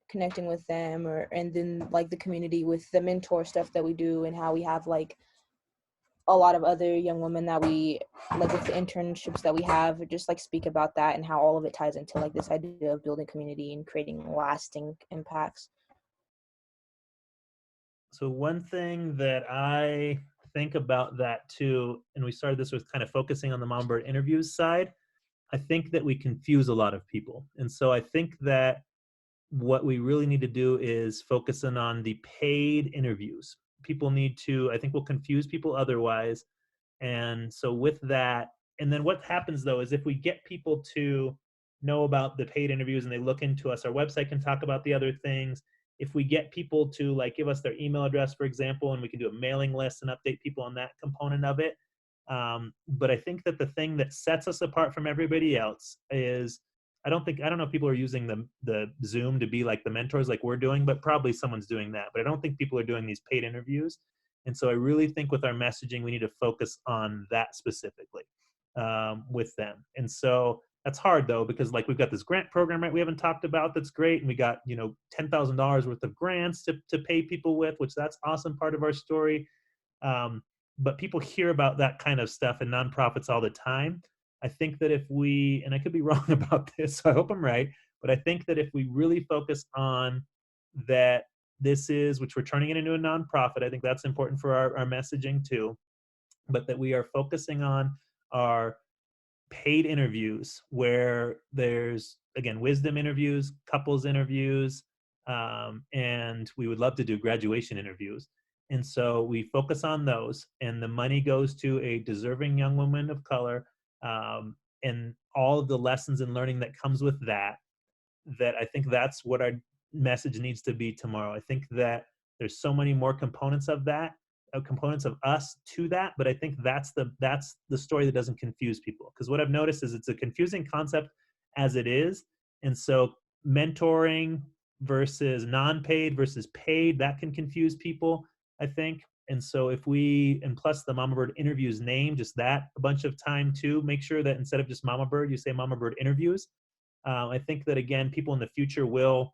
connecting with them, or and then like the community with the mentor stuff that we do, and how we have like a lot of other young women that we like with the internships that we have, just like speak about that and how all of it ties into like this idea of building community and creating lasting impacts. So one thing that I think about that too, and we started this with kind of focusing on the Mombird interviews side, I think that we confuse a lot of people. And so I think that what we really need to do is focus in on the paid interviews. People need to, I think we'll confuse people otherwise. And so with that, and then what happens though is if we get people to know about the paid interviews and they look into us, our website can talk about the other things. If we get people to like give us their email address, for example, and we can do a mailing list and update people on that component of it. But I think that the thing that sets us apart from everybody else is I don't know if people are using the Zoom to be like the mentors like we're doing, but probably someone's doing that. But I don't think people are doing these paid interviews. And so I really think with our messaging, we need to focus on that specifically with them. And so that's hard though, because like we've got this grant program, right? We haven't talked about that's great. And we got, $10,000 worth of grants to pay people with, which that's awesome part of our story. But people hear about that kind of stuff in nonprofits all the time. I think that if we, and I could be wrong about this, so I hope I'm right, but I think that if we really focus on that which we're turning it into a nonprofit, I think that's important for our messaging too, but that we are focusing on our paid interviews where there's again wisdom interviews, couples interviews, and we would love to do graduation interviews. And so we focus on those, and the money goes to a deserving young woman of color, and all of the lessons and learning that comes with that. That I think that's what our message needs to be tomorrow. I think that there's so many more components of that, components of us to that, but I think that's the story that doesn't confuse people. Because what I've noticed is it's a confusing concept as it is, and so mentoring versus non-paid versus paid, that can confuse people, I think. And so if we, and plus the Mama Bird interviews name, just that a bunch of time too, make sure that instead of just Mama Bird, you say Mama Bird interviews. I think that again, people in the future will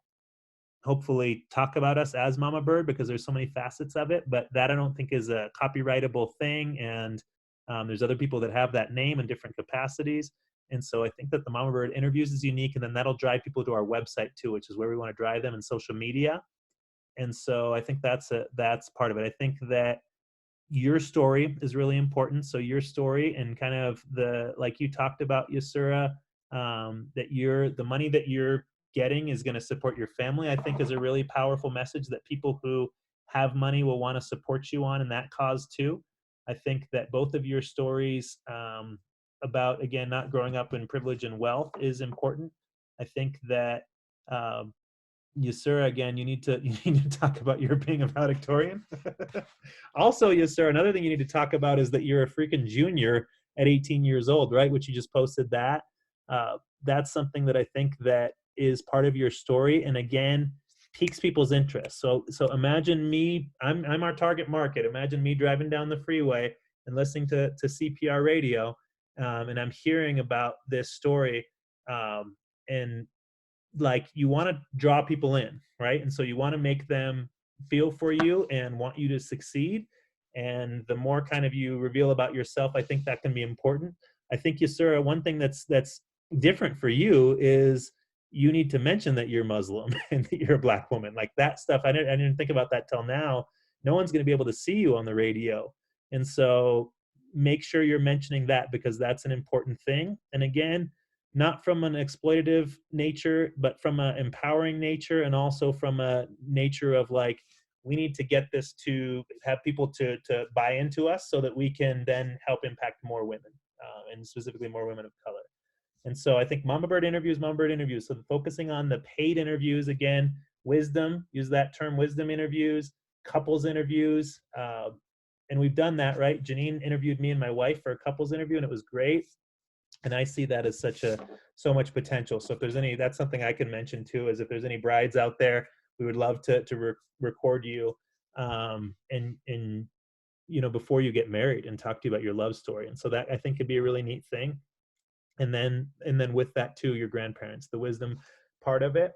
hopefully talk about us as Mama Bird because there's so many facets of it, but that I don't think is a copyrightable thing. And there's other people that have that name in different capacities. And so I think that the Mama Bird interviews is unique, and then that'll drive people to our website too, which is where we want to drive them in social media. And so I think that's part of it. I think that your story is really important. So your story and kind of the, like you talked about, Yusura, that the money that you're getting is going to support your family, I think is a really powerful message that people who have money will want to support you on in that cause too. I think that both of your stories about, again, not growing up in privilege and wealth is important. I think that um, Yusura, again, you need to talk about your being a valedictorian. Also, Yusura, another thing you need to talk about is that you're a freaking junior at 18 years old, right? Which you just posted that. That's something that I think that is part of your story, and again, piques people's interest. So imagine me, I'm our target market. Imagine me driving down the freeway and listening to CPR radio, and I'm hearing about this story, and like you want to draw people in, right? And so you want to make them feel for you and want you to succeed. And the more kind of you reveal about yourself, I think that can be important. I think, Yusura, one thing that's different for you is you need to mention that you're Muslim and that you're a Black woman. Like that stuff, I didn't think about that till now. No one's going to be able to see you on the radio. And so make sure you're mentioning that, because that's an important thing. And again, not from an exploitative nature, but from an empowering nature, and also from a nature of like, we need to get this to have people to buy into us so that we can then help impact more women, and specifically more women of color. And so I think Mama Bird interviews. So focusing on the paid interviews, again, wisdom, use that term, wisdom interviews, couples interviews. And we've done that, right? Janine interviewed me and my wife for a couples interview, and it was great. And I see that as so much potential. So if there's any, that's something I can mention too, is if there's any brides out there, we would love to record you, and before you get married, and talk to you about your love story. And so that I think could be a really neat thing. And then with that too, your grandparents, the wisdom part of it,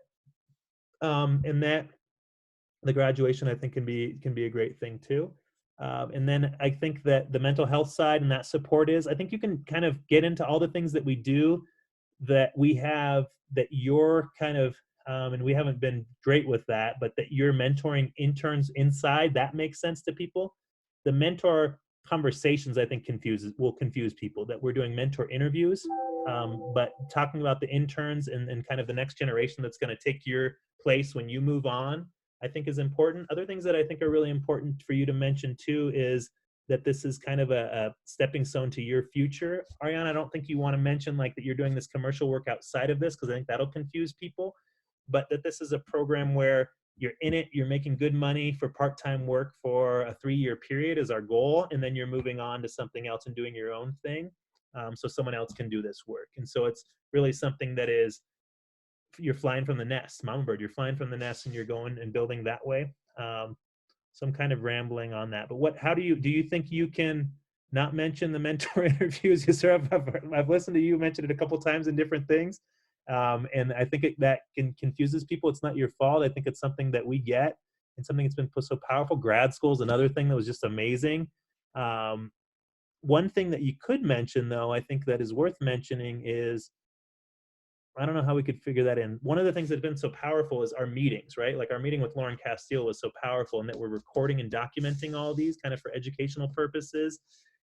and that the graduation I think can be a great thing too. And then I think that the mental health side and that support is, I think you can kind of get into all the things that we do, that we have, that you're kind of, and we haven't been great with that, but that you're mentoring interns inside, that makes sense to people. The mentor conversations, I think, will confuse people, that we're doing mentor interviews, but talking about the interns and kind of the next generation that's going to take your place when you move on, I think is important. Other things that I think are really important for you to mention too is that this is kind of a stepping stone to your future. Ariana, I don't think you want to mention like that you're doing this commercial work outside of this, because I think that'll confuse people, but that this is a program where you're in it, you're making good money for part-time work for a 3-year period is our goal, and then you're moving on to something else and doing your own thing, so someone else can do this work. And so it's really something that is, you're flying from the nest, Mama Bird, you're flying from the nest and you're going and building that way. So I'm kind of rambling on that, but how do you think you can not mention the mentor interviews? I've listened to you mention it a couple times in different things, and I think that confuses people. It's not your fault. I think it's something that we get, and something that's been so powerful. Grad school is another thing that was just amazing. One thing that you could mention, though, I think that is worth mentioning is, I don't know how we could figure that in. One of the things that's been so powerful is our meetings, right? Like our meeting with Lauren Castile was so powerful, and that we're recording and documenting all these kind of for educational purposes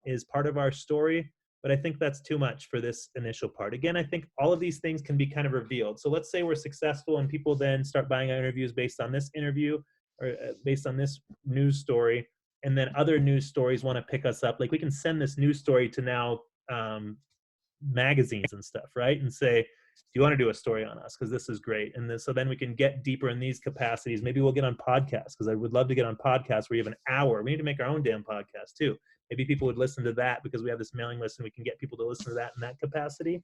is part of our story. But I think that's too much for this initial part. Again, I think all of these things can be kind of revealed. So let's say we're successful and people then start buying our interviews based on this interview, or based on this news story, and then other news stories want to pick us up. Like we can send this news story to now magazines and stuff, right? And say, do you want to do a story on us? Because this is great. And so then we can get deeper in these capacities. Maybe we'll get on podcasts, because I would love to get on podcasts where you have an hour. We need to make our own damn podcast too. Maybe people would listen to that because we have this mailing list and we can get people to listen to that in that capacity.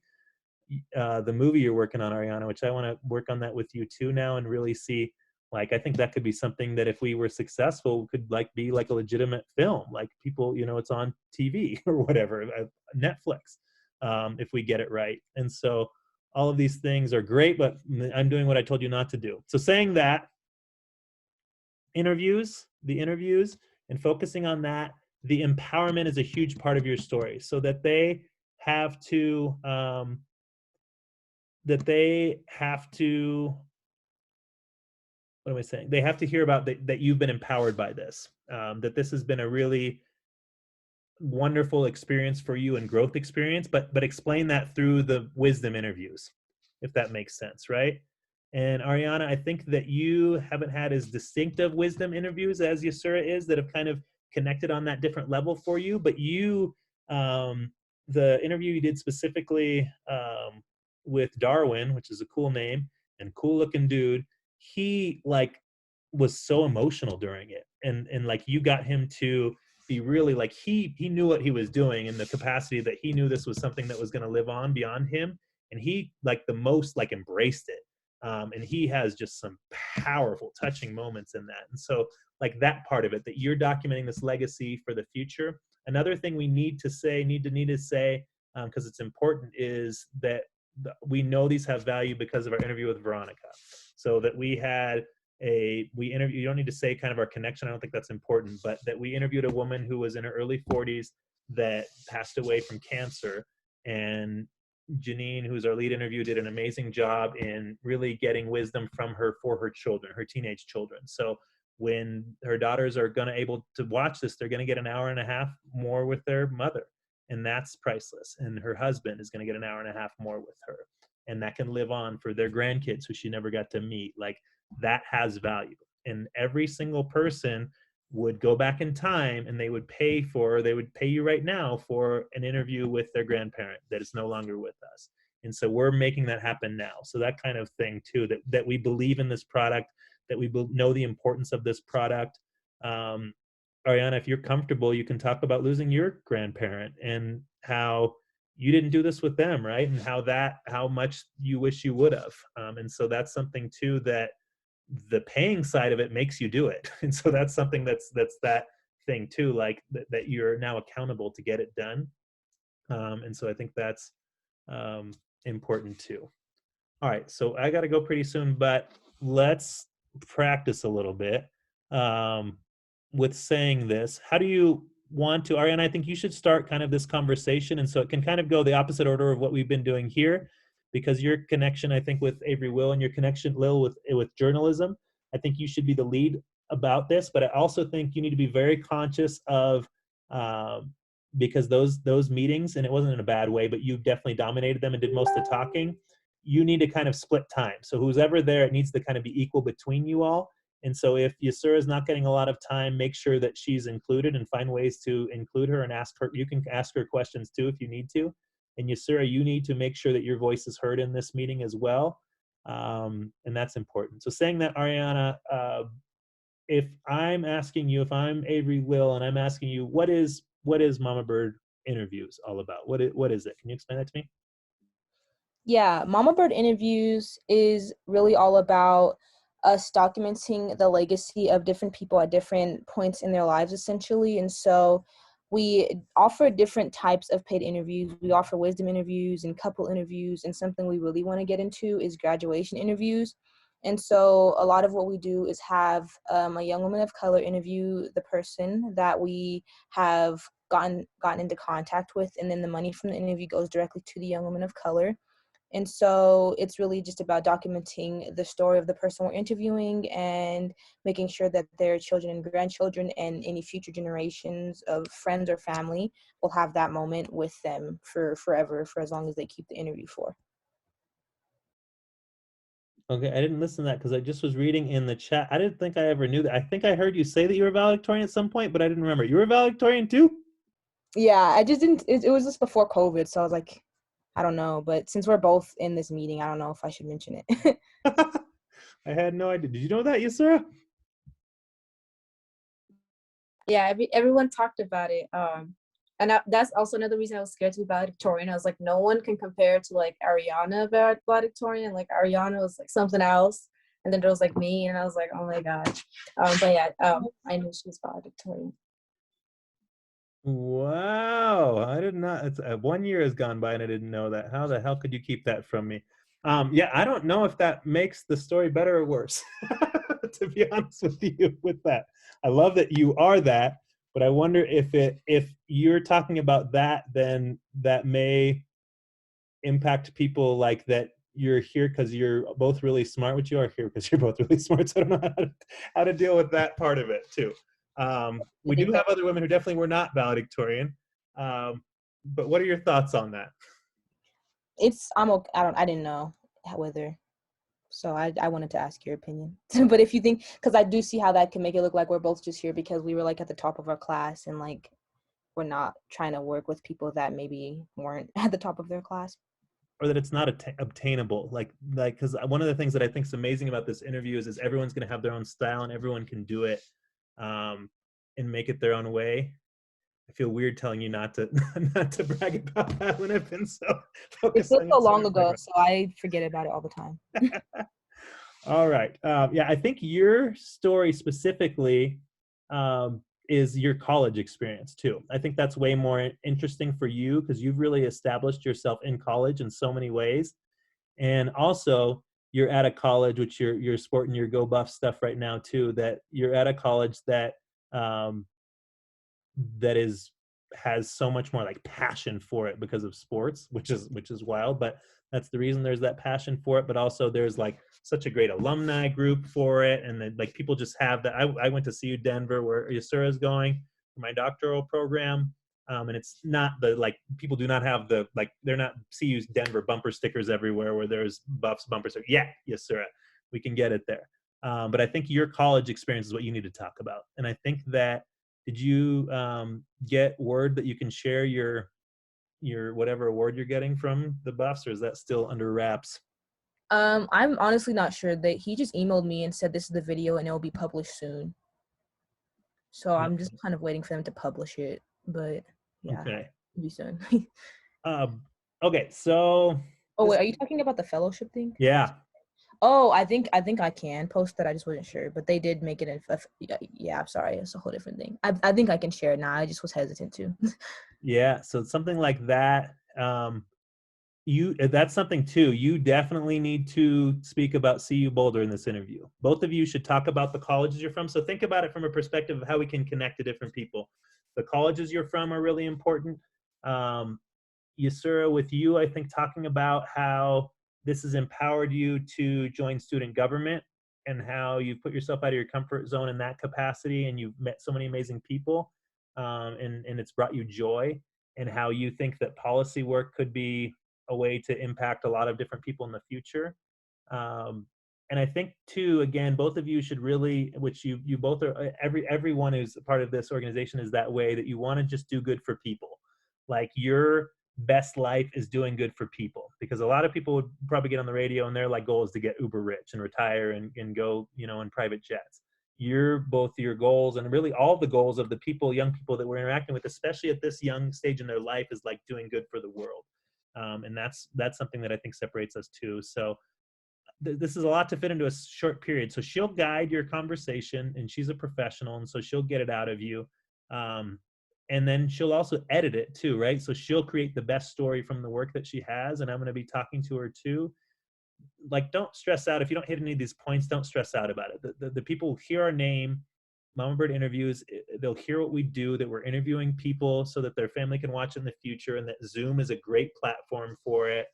The movie you're working on, Ariana, which I want to work on that with you too now and really see Like, I think that could be something that if we were successful could like be like a legitimate film, like people, you know, it's on TV or whatever, Netflix, if we get it right. And so all of these things are great, but I'm doing what I told you not to do. So saying that, the interviews and focusing on that, the empowerment is a huge part of your story, so that they have to that they have to what am I saying? They have to hear about that you've been empowered by this, that this has been a really wonderful experience for you and growth experience, but explain that through the wisdom interviews, if that makes sense, right? And Ariana, I think that you haven't had as distinctive wisdom interviews as Yasura is, that have kind of connected on that different level for you. But you, the interview you did specifically with Darwin, which is a cool name and cool looking dude, he like was so emotional during it, and like you got him to be really like he knew what he was doing in the capacity that he knew this was something that was going to live on beyond him, and he like the most like embraced it, and he has just some powerful touching moments in that. And so like that part of it, that you're documenting this legacy for the future. Another thing we need to say, because it's important, is that we know these have value because of our interview with Veronica. So that we interviewed, you don't need to say kind of our connection, I don't think that's important, but that we interviewed a woman who was in her early 40s that passed away from cancer. And Janine, who's our lead interview, did an amazing job in really getting wisdom from her for her children, her teenage children. So when her daughters are going to able to watch this, they're going to get an hour and a half more with their mother, and that's priceless. And her husband is going to get an hour and a half more with her, and that can live on for their grandkids who she never got to meet. Like, that has value. And every single person would go back in time and they would pay you right now for an interview with their grandparent that is no longer with us. And so we're making that happen now. So that kind of thing too, that we believe in this product, that we know the importance of this product. Ariana, if you're comfortable, you can talk about losing your grandparent and how you didn't do this with them, right? And how much you wish you would have. And so that's something too, that the paying side of it makes you do it. And so that's something that's that thing too, like that you're now accountable to get it done. And so I think that's important too. All right, so I got to go pretty soon, but let's practice a little bit with saying this. How do you want to, Ariana? I think you should start kind of this conversation, and so it can kind of go the opposite order of what we've been doing here, because your connection, I think, with Avery Will, and your connection, Lil, with journalism, I think you should be the lead about this. But I also think you need to be very conscious of because those meetings, and it wasn't in a bad way, but you definitely dominated them and did most of the talking. You need to kind of split time. So who's ever there, it needs to kind of be equal between you all. And so if Yasura is not getting a lot of time, make sure that she's included and find ways to include her and ask her. You can ask her questions too if you need to. And Yasura, you need to make sure that your voice is heard in this meeting as well. And that's important. So saying that, Ariana, if I'm asking you, if I'm Avery Will and I'm asking you, what is Mama Bird Interviews all about? What is it? Can you explain that to me? Yeah, Mama Bird Interviews is really all about us documenting the legacy of different people at different points in their lives, essentially. And so we offer different types of paid interviews. We offer wisdom interviews and couple interviews, and something we really want to get into is graduation interviews. And so a lot of what we do is have a young woman of color interview the person that we have gotten into contact with, and then the money from the interview goes directly to the young woman of color. And so it's really just about documenting the story of the person we're interviewing and making sure that their children and grandchildren and any future generations of friends or family will have that moment with them for forever, for as long as they keep the interview for. Okay, I didn't listen to that because I just was reading in the chat. I didn't think I ever knew that. I think I heard you say that you were valedictorian at some point, but I didn't remember. You were valedictorian too? Yeah, I just didn't, it was just before COVID. So I was like, I don't know. But since we're both in this meeting, I don't know if I should mention it. I had no idea. Did you know that, Yasura? Yeah, everyone talked about it. And that's also another reason I was scared to be valedictorian. I was like, no one can compare to like Ariana valedictorian. Like Ariana was like something else. And then there was like me, and I was like, oh my god. But yeah, I knew she was valedictorian. Wow, I did not. It's 1 year has gone by and I didn't know that. How the hell could you keep that from me? Yeah, I don't know if that makes the story better or worse. To be honest with you, with that, I love that you are that, but I wonder if you're talking about that, then that may impact people like that. You're here because you're both really smart, which you are here because you're both really smart. So I don't know how to deal with that part of it too. I We think do that have other women who definitely were not valedictorian. But what are your thoughts on that? I'm okay. I didn't know whether, so I wanted to ask your opinion. But if you think, because I do see how that can make it look like we're both just here because we were like at the top of our class and like we're not trying to work with people that maybe weren't at the top of their class. Or that it's not obtainable, like because one of the things that I think is amazing about this interview is everyone's going to have their own style and everyone can do it, um, and make it their own way. I feel weird telling you not to not to brag about that when I've been so It focused feels on so your long summer ago, background. so I forget about it all the time. All right. Yeah, I think your story specifically, is your college experience too. I think that's way more interesting for you because you've really established yourself in college in so many ways. And also, you're at a college, which you're sporting your Go Buff stuff right now too. That you're at a college that, um, that is has so much more like passion for it because of sports, which is wild. But that's the reason there's that passion for it. But also there's like such a great alumni group for it, and then like people just have that. I went to CU Denver where Yasura is going for my doctoral program. And it's not the like people do not have the like they're not CU's Denver bumper stickers everywhere where there's Buffs bumper stickers. Yeah, Yasura, we can get it there. But I think your college experience is what you need to talk about, and I think that did you get word that you can share your whatever award you're getting from the Buffs, or is that still under wraps? I'm honestly not sure. That he just emailed me and said this is the video and it will be published soon. So I'm just kind of waiting for them to publish it. But yeah, Okay. it'll be soon. Um, okay. So Oh this, wait, are you talking about the fellowship thing? yeah, Oh, I think I can post that. I just wasn't sure, but they did make it yeah, I'm sorry, it's a whole different thing. I think I can share it now. I just was hesitant to. yeah. So something like that. That's something too. You definitely need to speak about CU Boulder in this interview. Both of you should talk about the colleges you're from. So think about it from a perspective of how we can connect to different people. The colleges you're from are really important. Um, Yasura, with you, I think talking about how this has empowered you to join student government and how you've put yourself out of your comfort zone in that capacity and you've met so many amazing people, and it's brought you joy, and how you think that policy work could be a way to impact a lot of different people in the future. Um, and I think too, again, both of you should really, which you both are, everyone who's a part of this organization is that way, that you want to just do good for people. Like your best life is doing good for people, because a lot of people would probably get on the radio and their like goal is to get uber rich and retire and go, in private jets. Both your goals and really all the goals of the people, young people that we're interacting with, especially at this young stage in their life, is like doing good for the world. And that's something that I think separates us too. So this is a lot to fit into a short period. So she'll guide your conversation, and she's a professional, and so she'll get it out of you. Um, and then she'll also edit it too, right? So she'll create the best story from the work that she has, and I'm going to be talking to her too. Like, don't stress out if you don't hit any of these points. Don't stress out about it. The people hear our name, Mama Bird interviews. They'll hear what we do. That we're interviewing people so that their family can watch in the future, and that Zoom is a great platform for it.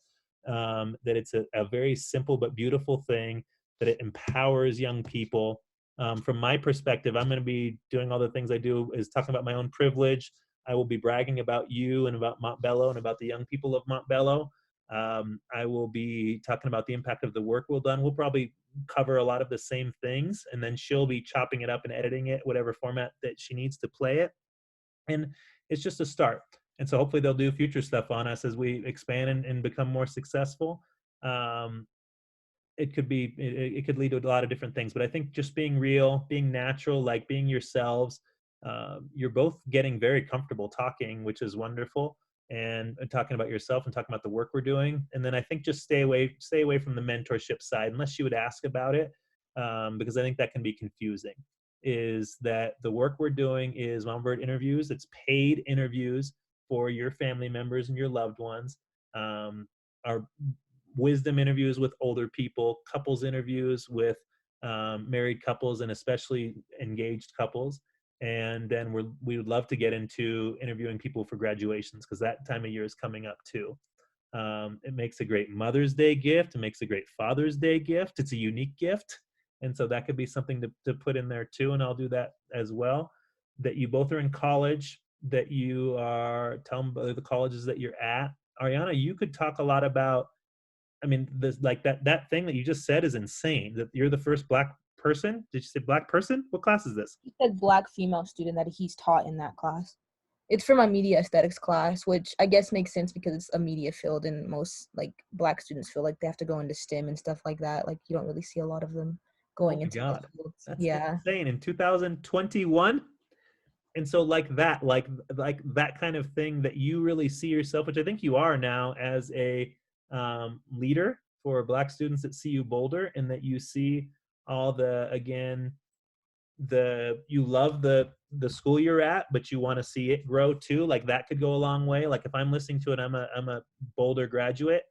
That it's a very simple but beautiful thing. That it empowers young people. From my perspective, I'm going to be doing all the things I do is talking about my own privilege. I will be bragging about you and about Montbello and about the young people of Montbello. I will be talking about the impact of the work we've done. We'll probably cover a lot of the same things, and then she'll be chopping it up and editing it, whatever format that she needs to play it. And it's just a start. And so hopefully they'll do future stuff on us as we expand and become more successful. Um, it could lead to a lot of different things, but I think just being real, being natural, like being yourselves. You're both getting very comfortable talking, which is wonderful, and talking about yourself and talking about the work we're doing. And then I think just stay away from the mentorship side unless you would ask about it. because I think that can be confusing, is that the work we're doing is Mama Bird interviews. It's paid interviews for your family members and your loved ones. Our wisdom interviews with older people, couples interviews with married couples, and especially engaged couples. And then we would love to get into interviewing people for graduations, because that time of year is coming up too. It makes a great Mother's Day gift. It makes a great Father's Day gift. It's a unique gift. And so that could be something to put in there too. And I'll do that as well. That you both are in college, that you are, tell them the colleges that you're at. Ariana, you could talk a lot about, I mean, this, like that thing that you just said is insane. That you're the first Black person. Did you say Black person? What class is this? He said Black female student that he's taught in that class. It's for my media aesthetics class, which I guess makes sense because it's a media field, and most like Black students feel like they have to go into STEM and stuff like that. Like you don't really see a lot of them Oh going my into those God, fields. that's Yeah. insane. In 2021. And so like that kind of thing, that you really see yourself, which I think you are now, as a leader for Black students at CU Boulder, and that you see all the, again, you love the school you're at, but you want to see it grow too. Like that could go a long way. Like if I'm listening to it, I'm a Boulder graduate,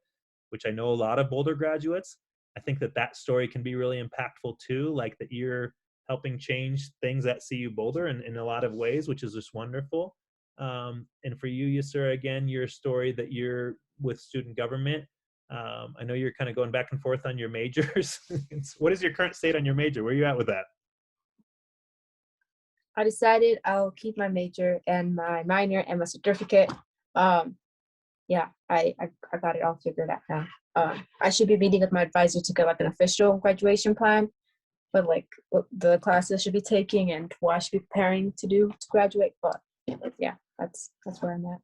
which I know a lot of Boulder graduates. I think that story can be really impactful too. Like that you're helping change things at CU Boulder in a lot of ways, which is just wonderful. And for you, Yusura, again, your story that you're with student government. I know you're kind of going back and forth on your majors. What is your current state on your major? Where are you at with that? I decided I'll keep my major and my minor and my certificate. Yeah, I got it all figured out now. I should be meeting with my advisor to get like an official graduation plan, but like what the classes I should be taking and what I should be preparing to do to graduate. But yeah, that's where I'm at.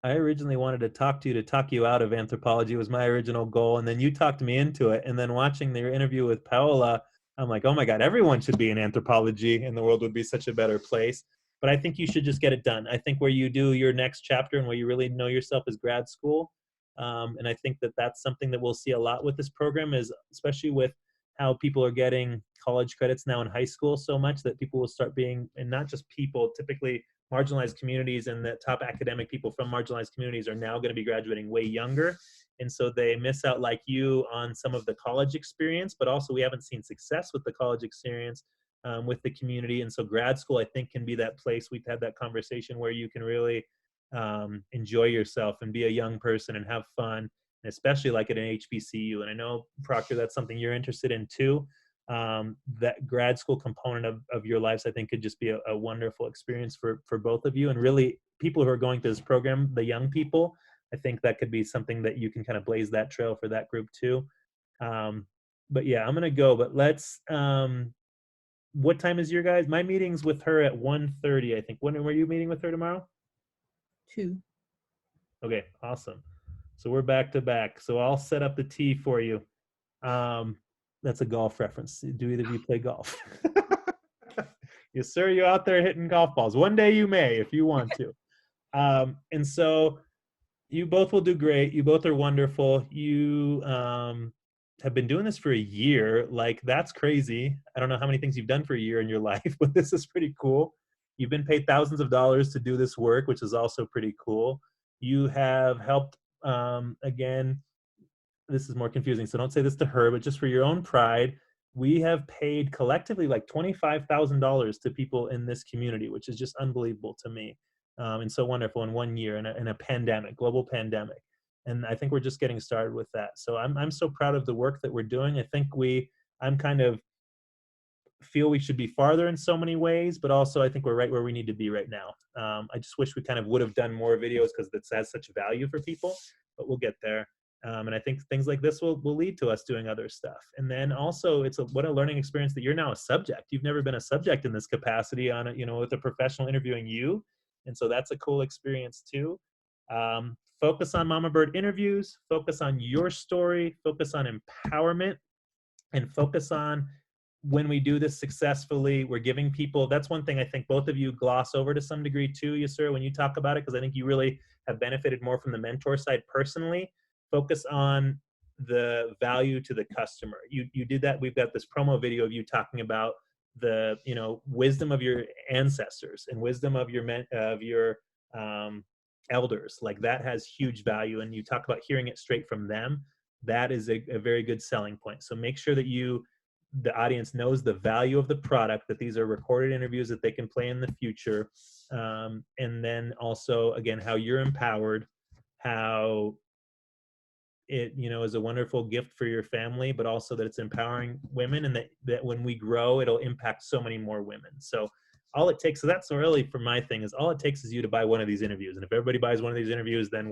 I originally wanted to talk you out of anthropology was my original goal, and then you talked me into it. And then watching the interview with Paola, I'm like, oh my God, everyone should be in anthropology, and the world would be such a better place. But I think you should just get it done. I think where you do your next chapter and where you really know yourself is grad school. And I think that's something that we'll see a lot with this program, is especially with how people are getting college credits now in high school so much, that people will start being, and not just people, typically marginalized communities and the top academic people from marginalized communities are now going to be graduating way younger. And so they miss out, like you, on some of the college experience, but also we haven't seen success with the college experience with the community. And so grad school, I think, can be that place. We've had that conversation where you can really enjoy yourself and be a young person and have fun, especially like at an HBCU. And I know, Proctor, that's something you're interested in too. That grad school component of your lives, I think, could just be a wonderful experience for both of you. And really, people who are going through this program, the young people, I think that could be something that you can kind of blaze that trail for that group too. But yeah, I'm going to go. But let's, what time is your guys? My meeting's with her at 1:30, I think. When were you meeting with her tomorrow? 2. Okay, awesome. So we're back to back. So I'll set up the tee for you. That's a golf reference. Do either of you play golf? Yes, sir. You're out there hitting golf balls. One day you may, if you want to. And so you both will do great. You both are wonderful. You have been doing this for a year. Like, that's crazy. I don't know how many things you've done for a year in your life, but this is pretty cool. You've been paid thousands of dollars to do this work, which is also pretty cool. You have helped, again, this is more confusing, so don't say this to her, but just for your own pride, we have paid collectively like $25,000 to people in this community, which is just unbelievable to me, and so wonderful in 1 year in a pandemic, global pandemic. And I think we're just getting started with that. So I'm so proud of the work that we're doing. I think I'm kind of feel we should be farther in so many ways, but also I think we're right where we need to be right now. I just wish we kind of would have done more videos because it has such value for people, but we'll get there. And I think things like this will lead to us doing other stuff. And then also what a learning experience that you're now a subject. You've never been a subject in this capacity on it, with a professional interviewing you. And so that's a cool experience too. Focus on Mama Bird interviews, focus on your story, focus on empowerment, and focus on when we do this successfully, we're giving people, that's one thing I think both of you gloss over to some degree too, Yusura, when you talk about it, because I think you really have benefited more from the mentor side personally. Focus on the value to the customer. You did that. We've got this promo video of you talking about the wisdom of your ancestors and wisdom of your elders. Like that has huge value, and you talk about hearing it straight from them. That is a very good selling point. So make sure that the audience knows the value of the product, that these are recorded interviews that they can play in the future. And then also, again, how you're empowered, how it is a wonderful gift for your family, but also that it's empowering women, and that when we grow, it'll impact so many more women. So all it takes, so that's really for my thing, is all it takes is you to buy one of these interviews. And if everybody buys one of these interviews, then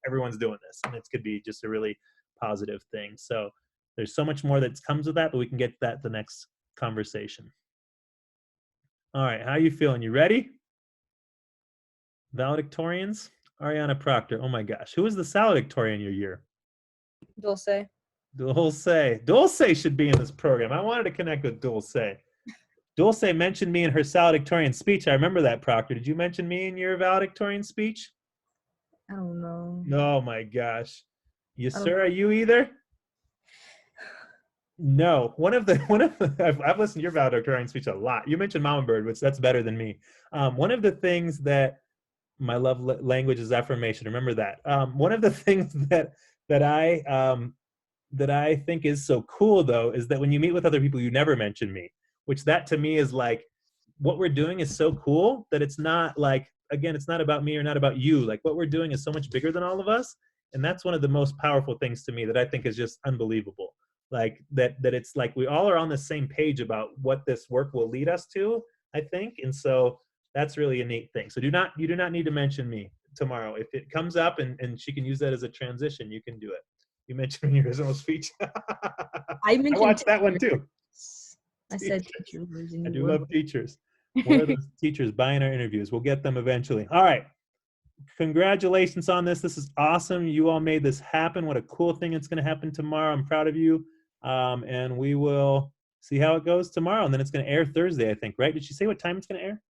everyone's doing this, and it could be just a really positive thing. So there's so much more that comes with that, but we can get to that the next conversation. All right, how are you feeling? You ready? Valedictorians? Ariana Proctor. Oh my gosh. Who was the valedictorian your year? Dulce. Dulce should be in this program. I wanted to connect with Dulce. Dulce mentioned me in her valedictorian speech. I remember that, Proctor. Did you mention me in your valedictorian speech? I don't know. Oh my gosh. Are you either? No. I've listened to your valedictorian speech a lot. You mentioned Mama Bird, which that's better than me. One of the things that my love language is affirmation. Remember that. One of the things that I think is so cool, though, is that when you meet with other people, you never mention me, which that to me is like, what we're doing is so cool that it's not like, again, it's not about me or not about you. Like what we're doing is so much bigger than all of us. And that's one of the most powerful things to me that I think is just unbelievable. Like that it's like we all are on the same page about what this work will lead us to, I think. And so that's really a neat thing. So you do not need to mention me tomorrow. If it comes up and she can use that as a transition, you can do it. You mentioned in your original speech. I watched that one too. I said teachers. I do love teachers. One of those teachers buying our interviews. We'll get them eventually. All right. Congratulations on this. This is awesome. You all made this happen. What a cool thing it's going to happen tomorrow. I'm proud of you. And we will see how it goes tomorrow. And then it's going to air Thursday, I think, right? Did she say what time it's going to air?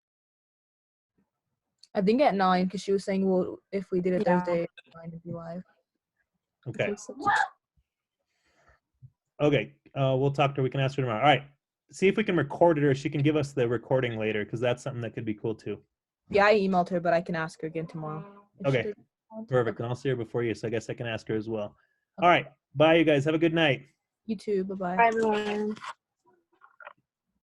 I think at 9, because she was saying, well, if we did it Thursday, 9 to be live. Okay. Okay. We'll talk to her. We can ask her tomorrow. All right. See if we can record it, or she can give us the recording later, because that's something that could be cool too. Yeah, I emailed her, but I can ask her again tomorrow. Okay. Perfect. And I'll see her before you, so I guess I can ask her as well. Okay. All right. Bye, you guys. Have a good night. You too. Bye-bye. Bye, everyone.